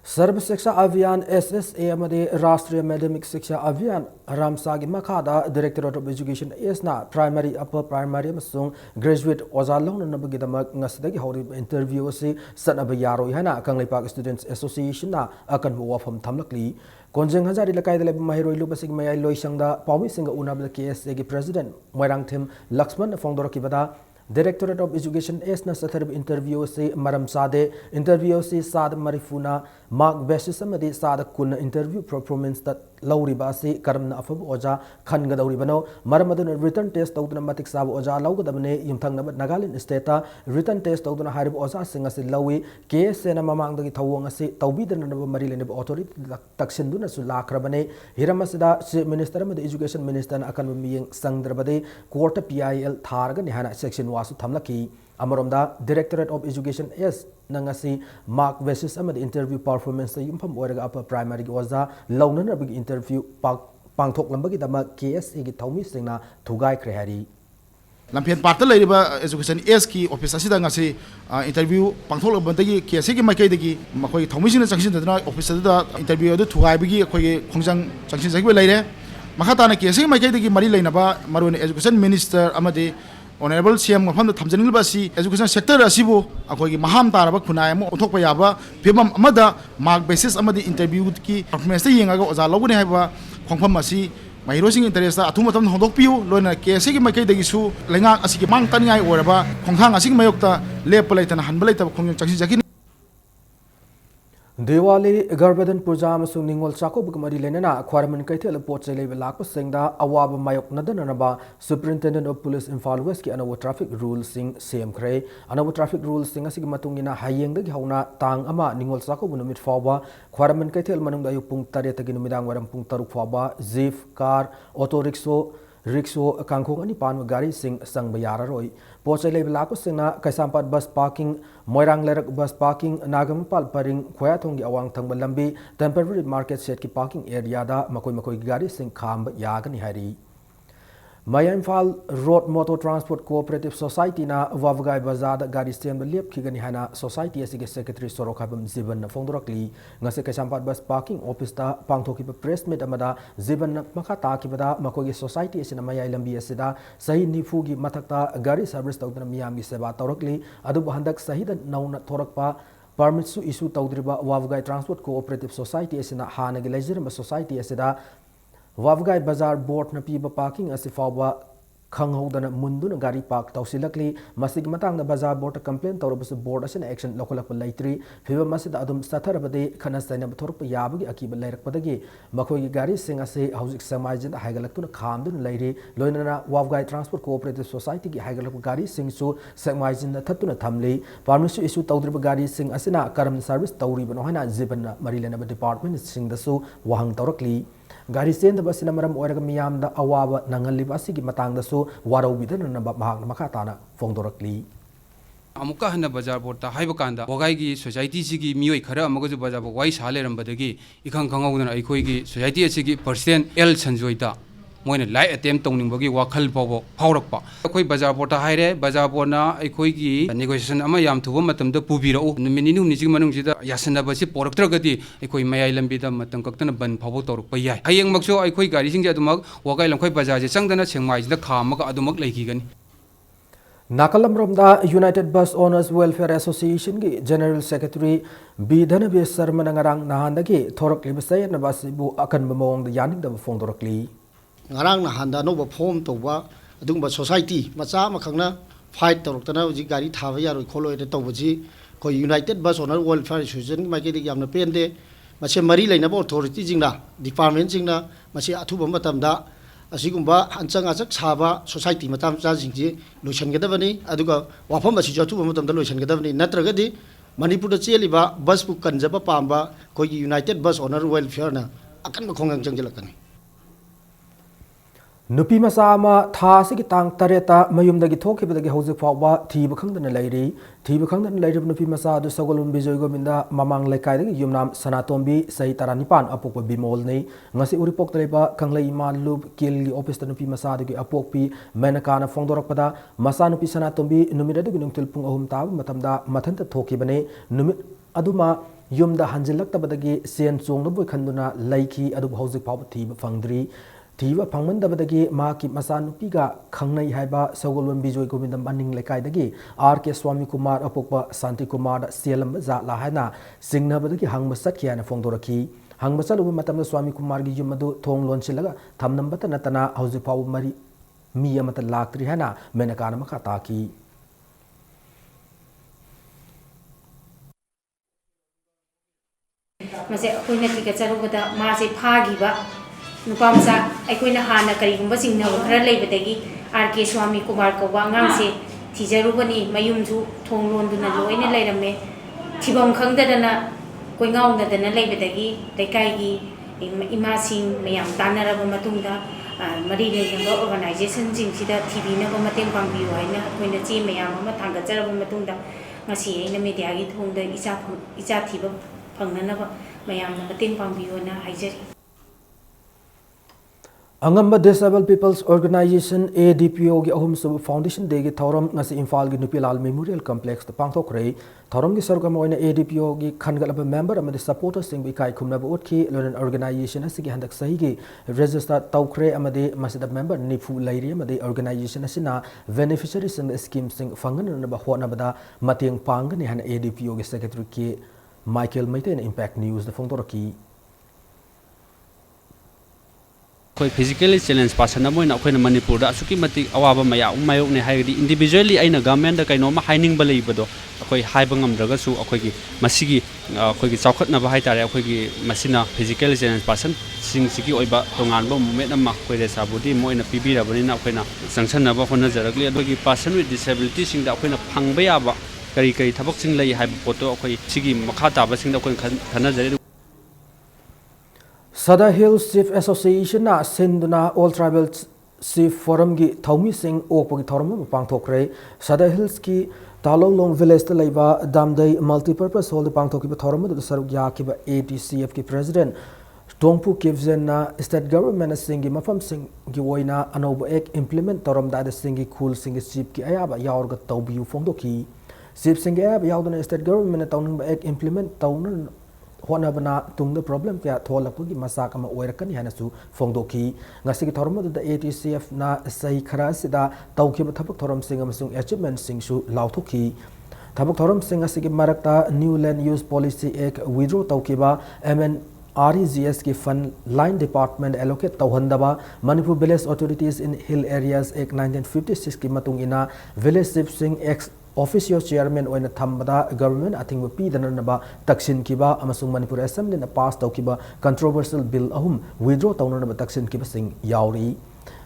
सर्व शिक्षा अभियान SSA अमदे राष्ट्रीय माध्यमिक शिक्षा अभियान रामसागी मखादा डायरेक्टरेट ऑफ एजुकेशन एसना प्राइमरी अपर प्राइमरी अमसुंग ग्रेजुएट ओजा लौननबगिदमक ngasiदगी हौरि इंटरव्यू असी सनब यारोय हना कंगलेपाक स्टूडेंट्स एसोसिएशन ना अकन वाफम थमलकली कोंजेंग हजारी लकायद लेब महिरोय लुबसिग मयाय लोइसंगदा पाउमिसिंग उनाबद KSA की प्रेसिडेंट मोइरांगथिम लक्ष्मण फोंदोरकिबदा डायरेक्टरेट ऑफ एजुकेशन एसना सथरब इंटरव्यू से मरम सादे इंटरव्यू से साद मरिफुना मार्क बेसिस अमदि साद कुन इंटरव्यू परफॉर्मेंस ता लौरिबा से करमना अफब ओजा खनगदौरिबनो मरम अदुन रिटर्न टेस्ट तौदुना मतिक साब ओजा लौगदबने युमथंगनब Nagaland state written test तौदुना Harib ओजा सिंग असे लौई KSA ना ममांगदगी थौवंग असे तौबीदनब मरि लेनेब अथॉरिटी तक्सिनदुना सु लाखरबने हिरमसदा चीफ मिनिस्टर अमदि एजुकेशन मिनिस्टर अकन मियंग संगद्रबदे कोर्ट PIL थारगनि हाना सेक्शन वासु थमलकी Amaromda Directorate of Education S nangasi mark basis amadi interview performance yumpham oiraga upper primary gi oza launana big interview pangthok lambagi dama KSA gi thaumi singna thugai kre hari lampian parta leiriba education S ki office asida ngasi interview pangthok labantagi KSA gi makai dagi makoi thaumi singna changsin dana office da interview du thugai bigi khoi gi khongjang changsin jagi leire makata na KSA gi makai dagi mari leinaba marun education minister amadi Honorable CM mafam da thamjanil ba si education sector asibu akoi gi maham taraba khunai mo othok pa yaba phimam amada mark basis amadi interview ki performance yengaga oza logune haiba khongpham asi Mahirosing interest athum hondok piu loina KSA gi makai dagi su lenga asigi mang taningai oraba khongthang asig mayokta lepalai tan hanbalai ta khongjang changsi jaki Diwali Garbhadan Puja amasung Ningol Chakop Mari Lenana Khwarman Kaithel Pochele Lakpa Singda Awab Mayok Nadanaba Superintendent of Police Imphal West ki anawa traffic rules sing same kre anawa traffic rules sing asig matungina hayeng dagi hauna tang ama Ningol Chakop numit fawa Khwarman Kaithel manung da pung 3 tagi numidang waram pung 3 fawa jeep car auto rickshaw kangkhong ani pan gari sing sang bayara roi Pochele Lakpa singna Kaisampat bus parking Moirang Lerak bus parking Nagampal paring Khoyathongi awang thangba lambi temporary market set ki parking area da makoi gari sing kham yagani hari Maya Imphal Road Motor Transport Cooperative Society na Wavgai Bazar da gari stand lep ki gani hana society asige secretary Sorokhabam Ziban Fongdorakli ngase Kaisampat bus parking office da pangthoki press meet amada Ziban makata ki bada makoi society asina Maya lambi asida sahi nifu gi mathakta gari service tawdana miyam gi seba tawrakli adu handak sahi da nauna thorakpa permit su issue tawdriba Wavgai Transport Cooperative Society asina hana gi lejirma society asida Wavgai Bazar Board na piba parking asifawa khanghodana munduna gari park tawsilakli masig matang na Bazar Board complain tawrabas board asina action lokolak laitri phiba masida adum satharabade khanasana thorpa yabagi akiba lairakpadagi makoi gari sing ase hauzik samajin haigalaktuna khamdun lairi loinana Wavgai Transport Cooperative Society gi haigalak gari sing su samajin thatuna thamli permit issue tawdriba gari sing asina karam service tawriba no hana jiban marilena department sing dasu wahang tawrakli Gari send bus in a maram or a miam da awa nangalibasi matang the so waro within a makatana fongdorakli. अमुका हन बाजार board HYBE कांदा बोगाई society सिगी मियोई खरा अमगजु बाजार बोगाई साले रंबदगी इखंग खंगौदन अखोईगी society सिगी person L संजोइदा Moin लाई attempt तौनिंगबगी वाखल पावो फावरकपा अखोई बाजार board हाइरे बाजार बोर्डना अखोईगी नेगोशिएशन अमा याम थुबो मतमद पुबिरौ नुमिनि नुनिजि मनुंगजिदा यासनबसि पोरक्त्रगति अखोई मयाई लंबिदा मतम कक्तन बन फावो तौरकपा याय हयेंग मक्सो अखोई गाड़ी सिंग अदुमक वागाई लंखोई बाजार जे चंगदना सेंगमाइजिदा खामक अदुमक लैखिगनि Nakalam Romda United Bus Owners Welfare Association ki General Secretary B. Dhanavi Sarma Nangarang Nahandagi Thorak Libasay na Basibu Akan Bamong the Yanik the Fongdorakli. Ngarang Nahanda no form to wa Dumba Society, Maza Makana, fight Tortana, Gari Tavia, Kolo at Tovaji, Ko United Bus Owner Welfare Association, Makedi Yamapende, Mache Marila Nabo Authority Jingna, Department Jingna, Mache Atubatamda. असिगुम्बा हंचंग Archak साबा society मताम चाजिंगजी लोइसनगदबनी अदुगा वाफम असि जतुबा मतमदा लोइसनगदबनी नत्रगदि मणिपुर चेलिबा बस बु कनजबा पाम्बा कोई United बस owner welfare ना अकन खोंगंग चंगलकनी Nupi masama tha sigi tang tareta mayumdagi thokibadagi hauzik fawba thiba khangdana lairi thiba khangdana lairib nupi masa du sagolun bijoy gominda mamang lekaidagi yumnam sanatombi sahi taranipan apokpa bimol nei ngasi uripok treiba kanglai manlub kilgi office ta nupi masa dagi apokpi menakana fongdorakpada masa nupi sanatombi numidagi nungtil pung ahum tab matamda mathanta thokibane numit aduma yumda hanjilaktabadagi sen chongnaboi khanduna laiki adu hauzik fawba thiba fangdri Thiba Pangmandabadagi Maki Masanupiga Kangnai Haiba Sogolwan Bijoy Govindam Aning Lekaidagi R.K. Swami Kumar Apokpa Santi Kumar Sielam Zatla Hana Singnabadagi Hangmasat Kiana Fongdoraki Hangmasalu Matam Swami Kumar Gi Yumadu Thong Lonchilaga Tamnambata Natana Hauzipaw Mari Miyamata Laktri Hana Menakana Makataki Mase akoina tika charubada mase phagiba Nupamsa, Aikoina Hana Karigumba Singna, Kara Labadagi, R.K. Swami Kumar Kawangang se, Tijarubani, Mayumzu, Tong Londuna, Loina Laidame, Tibong Kangdana, going on the Labadagi, Lekaigi, Imasing, Mayam Tanara Matunda, ꯃꯔꯤ ꯂꯩꯅꯕ ꯑꯣꯔꯒꯅꯥꯏꯖꯦꯁꯟꯁꯤꯡꯁꯤꯗ ꯊꯤꯕꯤꯅꯕ ꯃꯇꯦꯡ ꯄꯥꯡꯕꯤꯌꯨ ꯍꯥꯏꯅ ꯑꯩꯈꯣꯏꯅ ꯆꯦ ꯃꯌꯥꯝ ꯑꯃ ꯊꯥꯡꯒꯠꯆꯔꯕ ꯃꯇꯨꯡꯗ ꯉꯁꯤ ꯑꯩꯅ ꯃꯤꯗꯤꯌꯥꯒꯤ ꯊꯣꯡꯗ ꯏꯆꯥ ꯊꯤꯕ ꯐꯪꯅꯅꯕ ꯃꯌꯥꯝꯅ ꯃꯇꯦꯡ ꯄꯥꯡꯕꯤꯌꯨꯅ ꯍꯥꯏꯖꯔꯤ Angamba Disabled People's Organization ADPO gi ahum sub foundation day gi thoram ngasi Imphal gi Nupilal Memorial Complex ta pangthokre thoram gi sargam oina ADPO gi khangalaba member amadi supporters sing bi kai khumna bot ki lonan organization asigi handak sahi gi register tawkhre amadi masida member nifu lairi amadi organization asina beneficiaries in the scheme sing fangan na ba hona bada mateng pangani han ADPO gi secretary ki Michael Maiten Impact News da phongtoraki कोई physically challenge पासन अमोइना अखोइना मणिपुर असुकी मति अवाबा मया उमायोकने हाइगदि individually आइना government दा कैनोमा हाइनिंग बलेइबदो अखोइ हाइबा ngamdragasu अखोइगी मसिगी अखोइगी चावखतनाबा हाइतारे अखोइगी मसिना physically challenge पासन सिंगसिगी ओइबा तोंगानबा movement अमा कोइ रेसाबुदि Moina पिबिराबनिना अखोइना संसननाबा होनजरगलि अखोइगी person with disability सिंगदा अखोइना फंगबा याबा करी करी थबक सिंग लई हाइबा पोतो अखोइ सिगी मखा ताबा सिंगदा अखोइ खनजरे Sada Hills Chief Association na Sinduna All Tribal Chief Forum gi Thaumi Singh Okpagi Thorum pangthokre Sada Hills ki Talolong Village ta leiba Damdai Multipurpose Hall pangthokiba thorum du saruk yakiba ATCF ki President Tongpu Kivzen na State Government Singh gi mafam Singh gi woina anoba ek implement thorum da Singh gi Khul Singh Chief ki ayaba yaurga tawbiu phongdoki Chief Singh gi ayaba yauduna State Government tawning ba ek implement tawnan Honabana tung the problem kya tholapagi masakama oirakani hanasu phongdoki ngasigi thorma da ATCF na sai khara sida tawkiba thabak thoram sing amasung achievement sing su lauthoki thabak thoram sing asigi marakta new land use policy act withdraw tawkiba REGS ki fund line department allocate tawhandaba Manipur village authorities in hill areas act 1956 ki matung ina village chief sing ex officio chairman oina thambada government athing pi danaba taksin kiba amasung Manipur assembly na pass tawkiba controversial bill ahum withdraw tawnaba taksin kiba sing yauri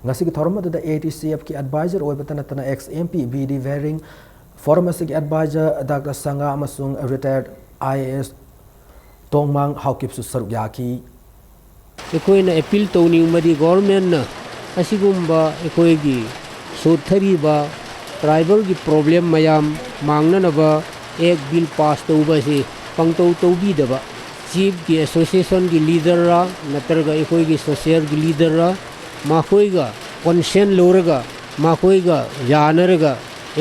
ngasi ki thorma da ATCF ki advisor oibatana tana ex MP BD Vering pharmacy advisor Dr Sanga amasung retired IAS Tongmang Haukip su saruk yaki ekoina appeal tawning madi government na asigumba ekoigi sothariba tribal की problem मयाम मांगननबा एक bill pass तौबा से पंगतौ तौबीदबा chief की association की leader रा नत्रगा एकोई की social की leader रा माखोइगा कॉन्सेंट लोरगा माखोइगा जानरगा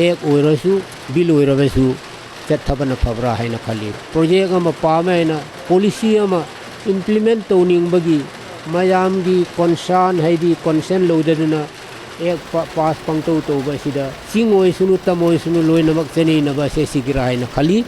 एक ओइरसु बिल ओइरबसु चथबन फबरा हैना खाली प्रोजेक्ट अमा पामेना पॉलिसी अमा इंप्लीमेंट तौनिंगबगी मयाम की कॉन्सर्न हैदी कॉन्सेंट लोददना एक पास पंक्तौ तौबा सिदा सिंग ओइसुनु तमोइसुनु लोइनमक चनी नबा से सिगिरा हैना खाली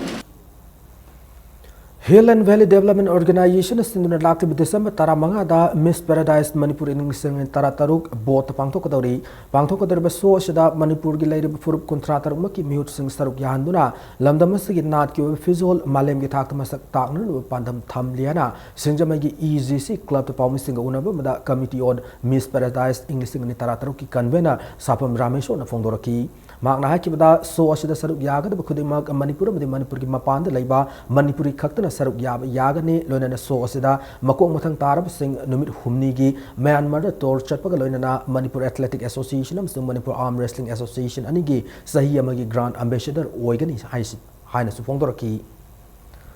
Hill and Valley Development Organization Sinduna Lakti December Taramanga da Miss Paradise Manipur in Sing Tarataruk bought Pangtokadori Pangtokadar so shada Manipur gi lairi furup contractor maki mute sing saruk yahanduna lamdamasigi nat ki physical malem gi thak masak taknu pandam thamliana sinjamagi EGC club to pawmising unaba mada committee on Miss Paradise English sing Tarataruk ki convener Sapam Ramesho na fongdoraki Magna Hakibada so ashida saruk yaga the Kudimak Manipur with the Manipur Mapan the Laiba Manipuri Kaktana saruk yagani Lonana so asida Makong Matang Tarab sing Numit Humnigi Myanmar Tor Chatpagalona Manipur Athletic Association Manipur Arm Wrestling Association Anigi Sahiyamagi Grand Ambassador Oigani Haina Supongoraki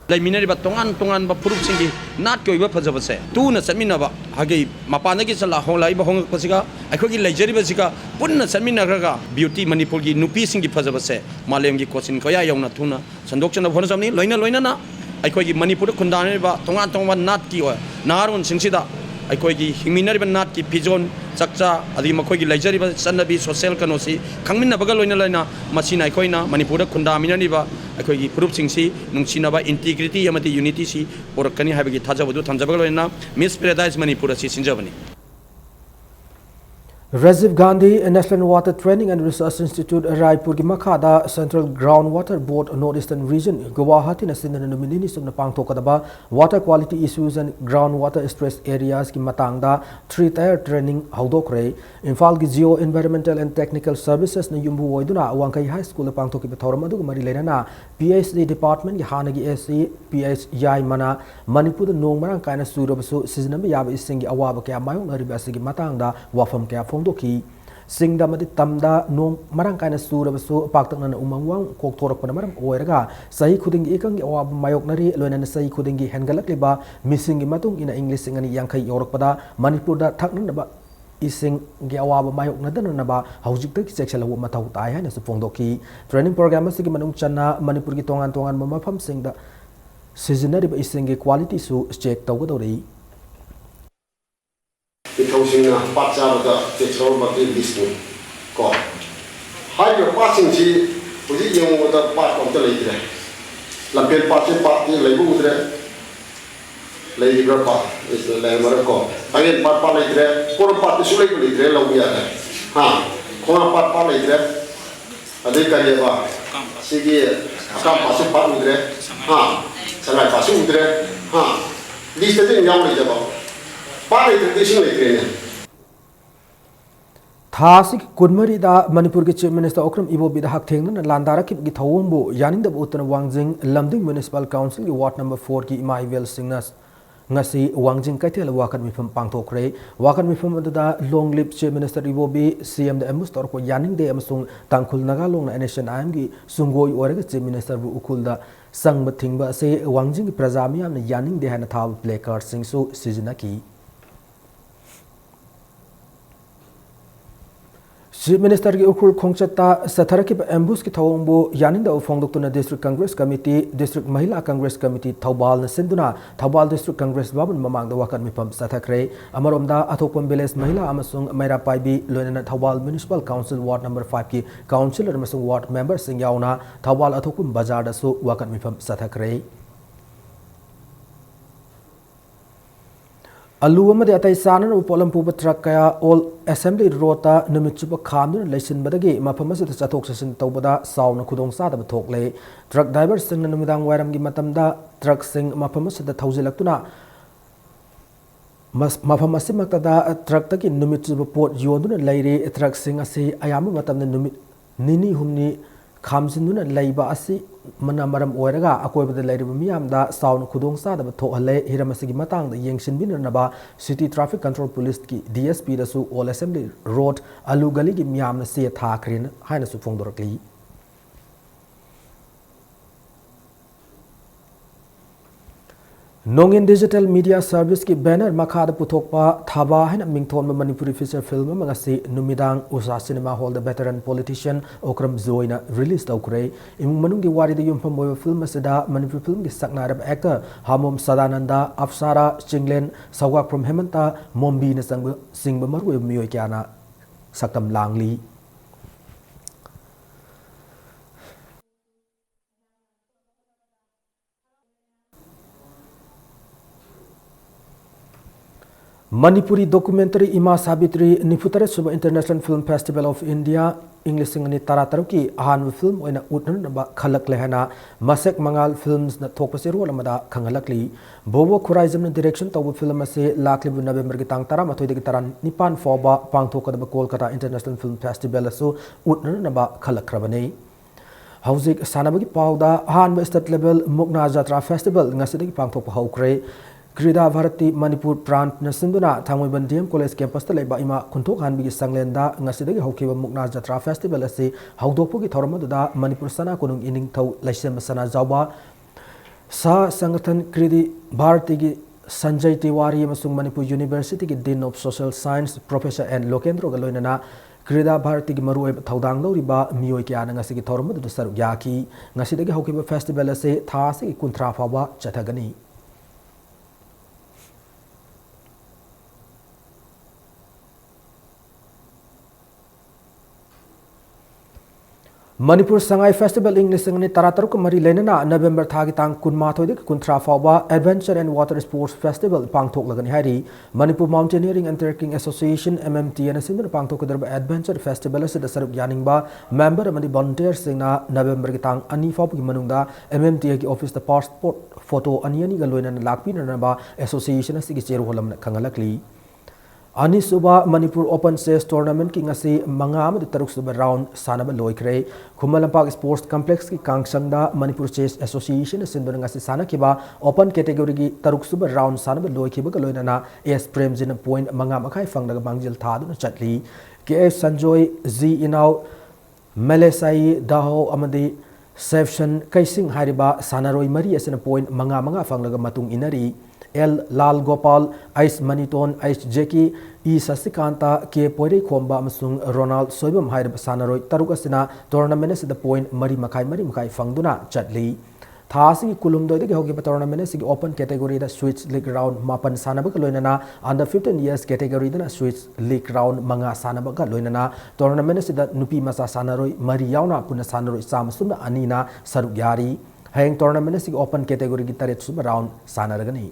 ꯂꯩꯃꯤꯟꯅꯔꯤꯕ ꯇꯣꯉꯥꯟ ꯇꯣꯉꯥꯟꯕ ꯐꯨꯔꯨꯞꯁꯤꯡꯒꯤ ꯅꯥꯠꯀꯤ ꯑꯣꯏꯕ ꯐꯖꯕꯁꯦ ꯇꯨꯅ ꯆꯠꯃꯤꯟꯅꯕ ꯍꯥꯏꯒꯤ ꯃꯄꯥꯟꯗꯒꯤ ꯍꯣꯡꯂꯛꯏꯕ ꯍꯣꯡꯂꯛꯄꯁꯤꯒ ꯑꯩꯈꯣꯏꯒꯤ ꯂꯩꯖꯔꯤꯕꯁꯤꯒ ꯄꯨꯟꯅ ꯆꯠꯃꯤꯟꯅꯈ꯭ꯔꯒ ꯕ꯭ꯌꯨꯇꯤ ꯃꯅꯤꯄꯨꯔꯒꯤ ꯅꯨꯄꯤꯁꯤꯡꯒꯤ ꯐꯖꯕꯁꯦ ꯃꯥꯂꯦꯝꯒꯤ ꯀꯣꯆꯤꯟ ꯀꯌꯥ ꯌꯧꯅ ꯊꯨꯅ ꯁꯟꯗꯣꯛꯆꯅꯕ ꯍꯣꯠꯅꯖꯕꯅꯤ ꯂꯣꯏꯅꯅ ꯑꯩꯈꯣꯏꯒꯤ ꯃꯅꯤꯄꯨꯔꯗ ꯈꯨꯟꯗꯥꯅꯔꯤꯕ ꯇꯣꯉꯥꯟ ꯇꯣꯉꯥꯟꯕ ꯅꯥꯠꯀꯤ ꯅꯍꯥꯔꯣꯟꯁꯤꯡꯁꯤꯗ ꯑꯩꯈꯣꯏꯒꯤ ꯍꯤꯡꯃꯤꯟꯅꯔꯤꯕ ꯅꯥꯠꯀꯤ ꯐꯤꯖꯣꯜ ꯆꯛꯆꯥ ꯑꯗꯒꯤ ꯃꯈꯣꯏꯒꯤ ꯂꯩꯖꯔꯤꯕ ꯆꯠꯅꯕꯤ ꯁꯣꯁꯤꯌꯦꯜ ꯀꯩꯅꯣꯁꯤ ꯈꯪꯃꯤꯟꯅꯕꯒ ꯂꯣꯏꯅꯅ ꯃꯁꯤꯅ ꯑꯩꯈꯣꯏꯅ ꯃꯅꯤꯄꯨꯔꯗ ꯈꯨꯟꯗꯥꯃꯤꯟꯅꯔꯤꯕ ꯑꯩꯈꯣꯏꯒꯤ ꯐꯨꯔꯨꯞꯁꯤꯡꯁꯤ ꯅꯨꯡꯁꯤꯅꯕ ꯏꯟꯇꯤꯒ꯭ꯔꯤꯇꯤ ꯑꯃꯗꯤ ꯌꯨꯅꯤꯇꯤꯁꯤ ꯄꯨꯔꯛꯀꯅꯤ ꯍꯥꯏꯕꯒꯤ ꯊꯥꯖꯕꯗꯨ ꯊꯝꯖꯕꯒ ꯂꯣꯏꯅꯅ ꯃꯤꯁ ꯄꯦꯔꯥꯗꯥꯏꯁ ꯃꯅꯤꯄꯨꯔ ꯑꯁꯤ ꯁꯤꯟꯖꯕꯅꯤ Rajiv Gandhi National Water Training and Research Institute Raipur ki Makhada Central Groundwater Board Northeastern Region Guwahati na sinna nominini sumna pangthokadaba water quality issues and groundwater stress areas ki matangda 3-tier training haudokre Imphal ki Geo Environmental and Technical Services na yumbu oiduna Wangkai High School pangthokiba thoram adu mari lenana PhD Department की हाना की ऐसी PH याई मना मणिपुर नोंग मरंग कायना सुरबसु सिजनम याब इसिंग अवाब क्या मायों नरिब असिगी मतंगदा वाफम क्या फोंदोकी सिंगदा मदि तमदा नोंग मरंग कायना सुरबसु पाक्तकना उमंगवांग कोकथोरकपना मरम ओयरगा सही खुदिंग इकंग अवाब मायोक नरी लोयना सही खुदिंग हेनगलकलिबा मिसिंग मतुंग इन इंग्लिश सिंगनी यांखै योरकपदा मणिपुर दा थकनबा इसिंग के अवाब मायोक नदनबा हौजिक तक सेक्शन लो मथौ ताय है नसु फोंदोकी ट्रेनिंग प्रोग्राम असिगी मनुंग चन्ना मणिपुर की तोंगान तोंगान मफम सिंगदा सिजनरिब इसिंग के क्वालिटी सु चेक तौगदौरी इथौसिंगना पाचाबदा तेचरौ मति लिस्टु को हाइबे पासिंगसी पुजि येंगोदा पाट ऑफ द लेइद्रे लंपेल पाचे पाटी लेबु उद्रे लेइब्रा पा इस लेमर को अगे पाट पा लेइद्रे कोन पाटी सुलै लेइद्रे लौबिया है हां कोन पाट पा लेइद्रे अदे करियबा सिगी काम पासे पाट उद्रे हां सलाइ पासे उद्रे हां लिस्ट दे याव लेजबा थासी कुनमरीदा मणिपुर के चीफ मिनिस्टर ओक्रम इबोबी दा हकथेंगन लांदारकी की थवंबो यानिंग द उतन वांगजिंग लमदिंग म्युनिसिपल काउंसिल की वार्ड नंबर 4 की इमाइवेल सिंगनस ngasi wangjing kaithel wakan mifam pangthokre wakan mifam da long lip chief minister ibobi cm da emus tor ko yaning de amsung tangkhul nagalong na nation am gi sungoi orega chief minister bu ukul da sangba thingba se wangjing prajami am yaning de hana thaw play card sing su sijna ki Chief Minister की उखुल खोंगचता सथर की ambush की थवंबो यानिंग द उफोंगदुक्तुना district Congress committee district Mahila Congress committee Thoubal सिंधुना Thoubal district Congress बाबन ममांग द वाकन मिफम सथखरे अमरोमदा अथोपम विलेज महिला अमसुंग मैरा पाइबी लोइना Thoubal municipal council ward number 5 की काउंसिलर अमसुंग वार्ड मेंबर सिंग याउना थौबाल अथोपम बाजार दसु वाकन मिफम सथखरे अलू अतई सानन पोलम पुब ट्रक कया ऑल असेंबली रोडता नुमिचुब खामदुन लेसिनबदगी मफम असद चथोक चसिन तौबदा साउन खुदोंग सादब थोकले ट्रक ड्राइवर सिंग नुमिदांग वायरमगी मतमदा ट्रक सिंग मफम असद थौजिलक्तुना मफम असिमक्तदा ट्रक तकी नुमिचुब पोट योदुन लेरे ट्रक सिंग असि अयाम मतमन नुमित निनी हुमनी खामजिनुना लेबा असि मना मरम ओरगा अकोयबदा लेरिबा मियामदा साउन खुदोंग सादब थोहले हिरमसिगी मतंग येंगसिनबिननबा सिटी ट्रैफिक कंट्रोल पुलिस की डीएसपी दसु ऑल असेंबली रोड अलू गली की मियामना से थाखरिन हाइनसु फोंदोरकली नोंगिन डिजिटल मीडिया सर्विस की बैनर मखाद पुथोकपा थाबा है मिंगथोन मणिपुरी फीचर फिल्म मंगसी नुमिदांग उषा सिनेमा हॉल द वेटरन पॉलिटिशियन ओक्रम जोइना रिलीज तौखरे इमुंग मनुंग की वारी युमफम मोय फिल्म असिदा मणिपुरी फिल्म की सकनारब actor Hamom Sadananda Apsara Chinglen सौगाक from Hemanta मोम्बी न संग सिंग मरुय मियोय क्याना सकम Langali Manipuri documentary Ima Sabitri Nifutare Suba International Film Festival of India English singani tarataruki ahan film oina utnan ba khalak lehana Masek Mangal Films na thokpase role amada khangalakli Bobo Khuraizam na direction tawbu film ase lakli November ki tang tara mathoi de taran nipan foba pangthokada ba Kolkata International Film Festival asu utnan ba khalak krabane Hauzik sanabagi pauda ahan state level Mukna Jatra Festival ngasidagi pangthok haukre Krida Bharati Manipur Prant Nasinduna Tangwiban DM College campus ta leba ima kunthok hanbi gi sanglenda ngasidagi haukiba Mukna Jatra Festival ase haudokpu gi thormaduda Manipur sana kunung ining thau laisem sana jawba sa sangathan Kridi Bharati gi Sanjay Tiwari amasung Manipur University ki Dean of Social Science Professor N Lokendro galoinana Krida Bharati gi maru thaudang loriba miyoi kya na ngasigi thormaduda saru yaki ngasidagi haukiba festival ase tha se kunthra fawa chathagani Manipur Sangai Festival English Singani Tarataruk Mari Lenana November Thagi Tang Kunmathodik Kuntra Fauba Adventure and Water Sports Festival Pangtok Lagani Hari Manipur Mountaineering and Trekking Association MMT and Sindur Pangtok Adventure Festival as the Saruk Yaningba member of the volunteer Singna November Tang Ani Fauki Manunda MMT office the passport photo Aniani Galoin and Lakpin Naba Association as Sigicheru Holam Kangalakli Anisuba Manipur Open Chess Tournament ki ngasi manga amadi taruk suba round sanaba loikre Kumalampak Sports Complex ki kangsangda Manipur Chess Association sindona ngasi sana kiba open category ki taruk suba round sanaba loikiba ka loinana S Premjin point manga makai fangdaga bangjil thaduna chatli KF Sanjoy Z Inau Malesai Daho amadi Seftion Kaising hariba sanaroi mari asina point manga fanglaga matung inari L. Lal Gopal, Ice Maniton, Ice Jackie, E. Sasikanta, K. Poiri Komba, Masung Ronald Soibam Hair Sanaroi, Tarukasina, tournament the point Mari Makai Fangduna, Chatli. Thasi Kulumdo, the Hokipa tournament, open category, the Switch League round, Mapan Sanabaka Loinana, under 15 years category, the Switch League round, Manga Sanabaka Loinana, tournament the Nupi Masa Sanaroi, Mariana Puna Sanaroi, Samsuna, Anina, Sarugari, Hang tournament, open category, guitar super round, Sanaragani.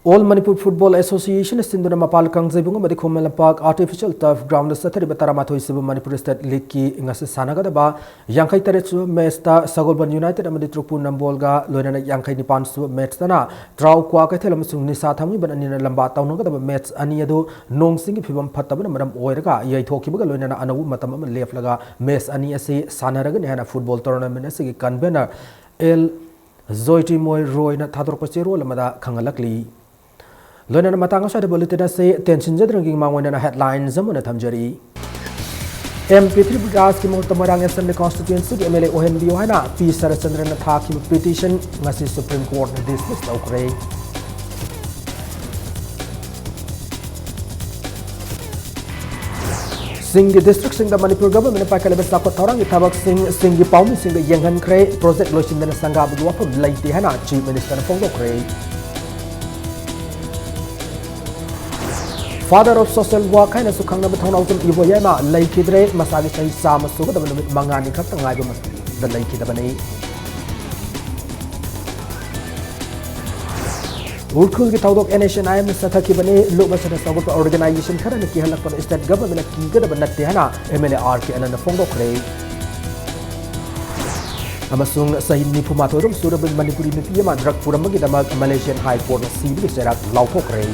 All Manipur Football Association is Sinduna Mapal Kangzebunga Madikhomelam Park Artificial Turf Ground Satari Bataramatho Sibu Manipur State League ki ngasi Sanagadaba Yankai Taretsu Mesta Sagolban United Amadi Trupu Nambolga Loina Yankai Nipansu Metstana Trau Kwaka Telamusung Nisatami Banana Lamba Taunanga Mets Aniado Nong Singi Pibam Pataban Madam Oirga Yaitokiba Loina Anawu Matam Leflaga Mes Aniasi Sanaragan Hana Football Tournament Sigi Convener El Zoiti Moy Roina Tadrokochero Lamada Kangalakli Loina matang sa bulletin say tension jadrangi mangwana headline zamuna thamjari MP3 Bugas ki Mutamarang Assembly constituency MLA ONBO hana P Sarachandran thaki petition ngasi Supreme Court dismissed okre Singhi district sing the Manipur government pa kalabas ko thorang ithabak Singhi Paumi sing the Yanghan Kre project loisin na sangha bu wapam laiti hana chief minister na phongdo kre Father of Social Work hai na sukhang na bathong nautum ibo yama laikidre masagi sai sama suga da mangani khap tangai ba da laikida bani Urkhul ki tawdok NHNIM sathaki bani lok basana sagot organization khara ne ki halak par state government ki gada banatte hana MLA RK anana phongdok re amasung sahim ni phuma thodum surabin Manipuri nupi ma drug puramagi damak Malaysian High Court na sibi serat lauthok re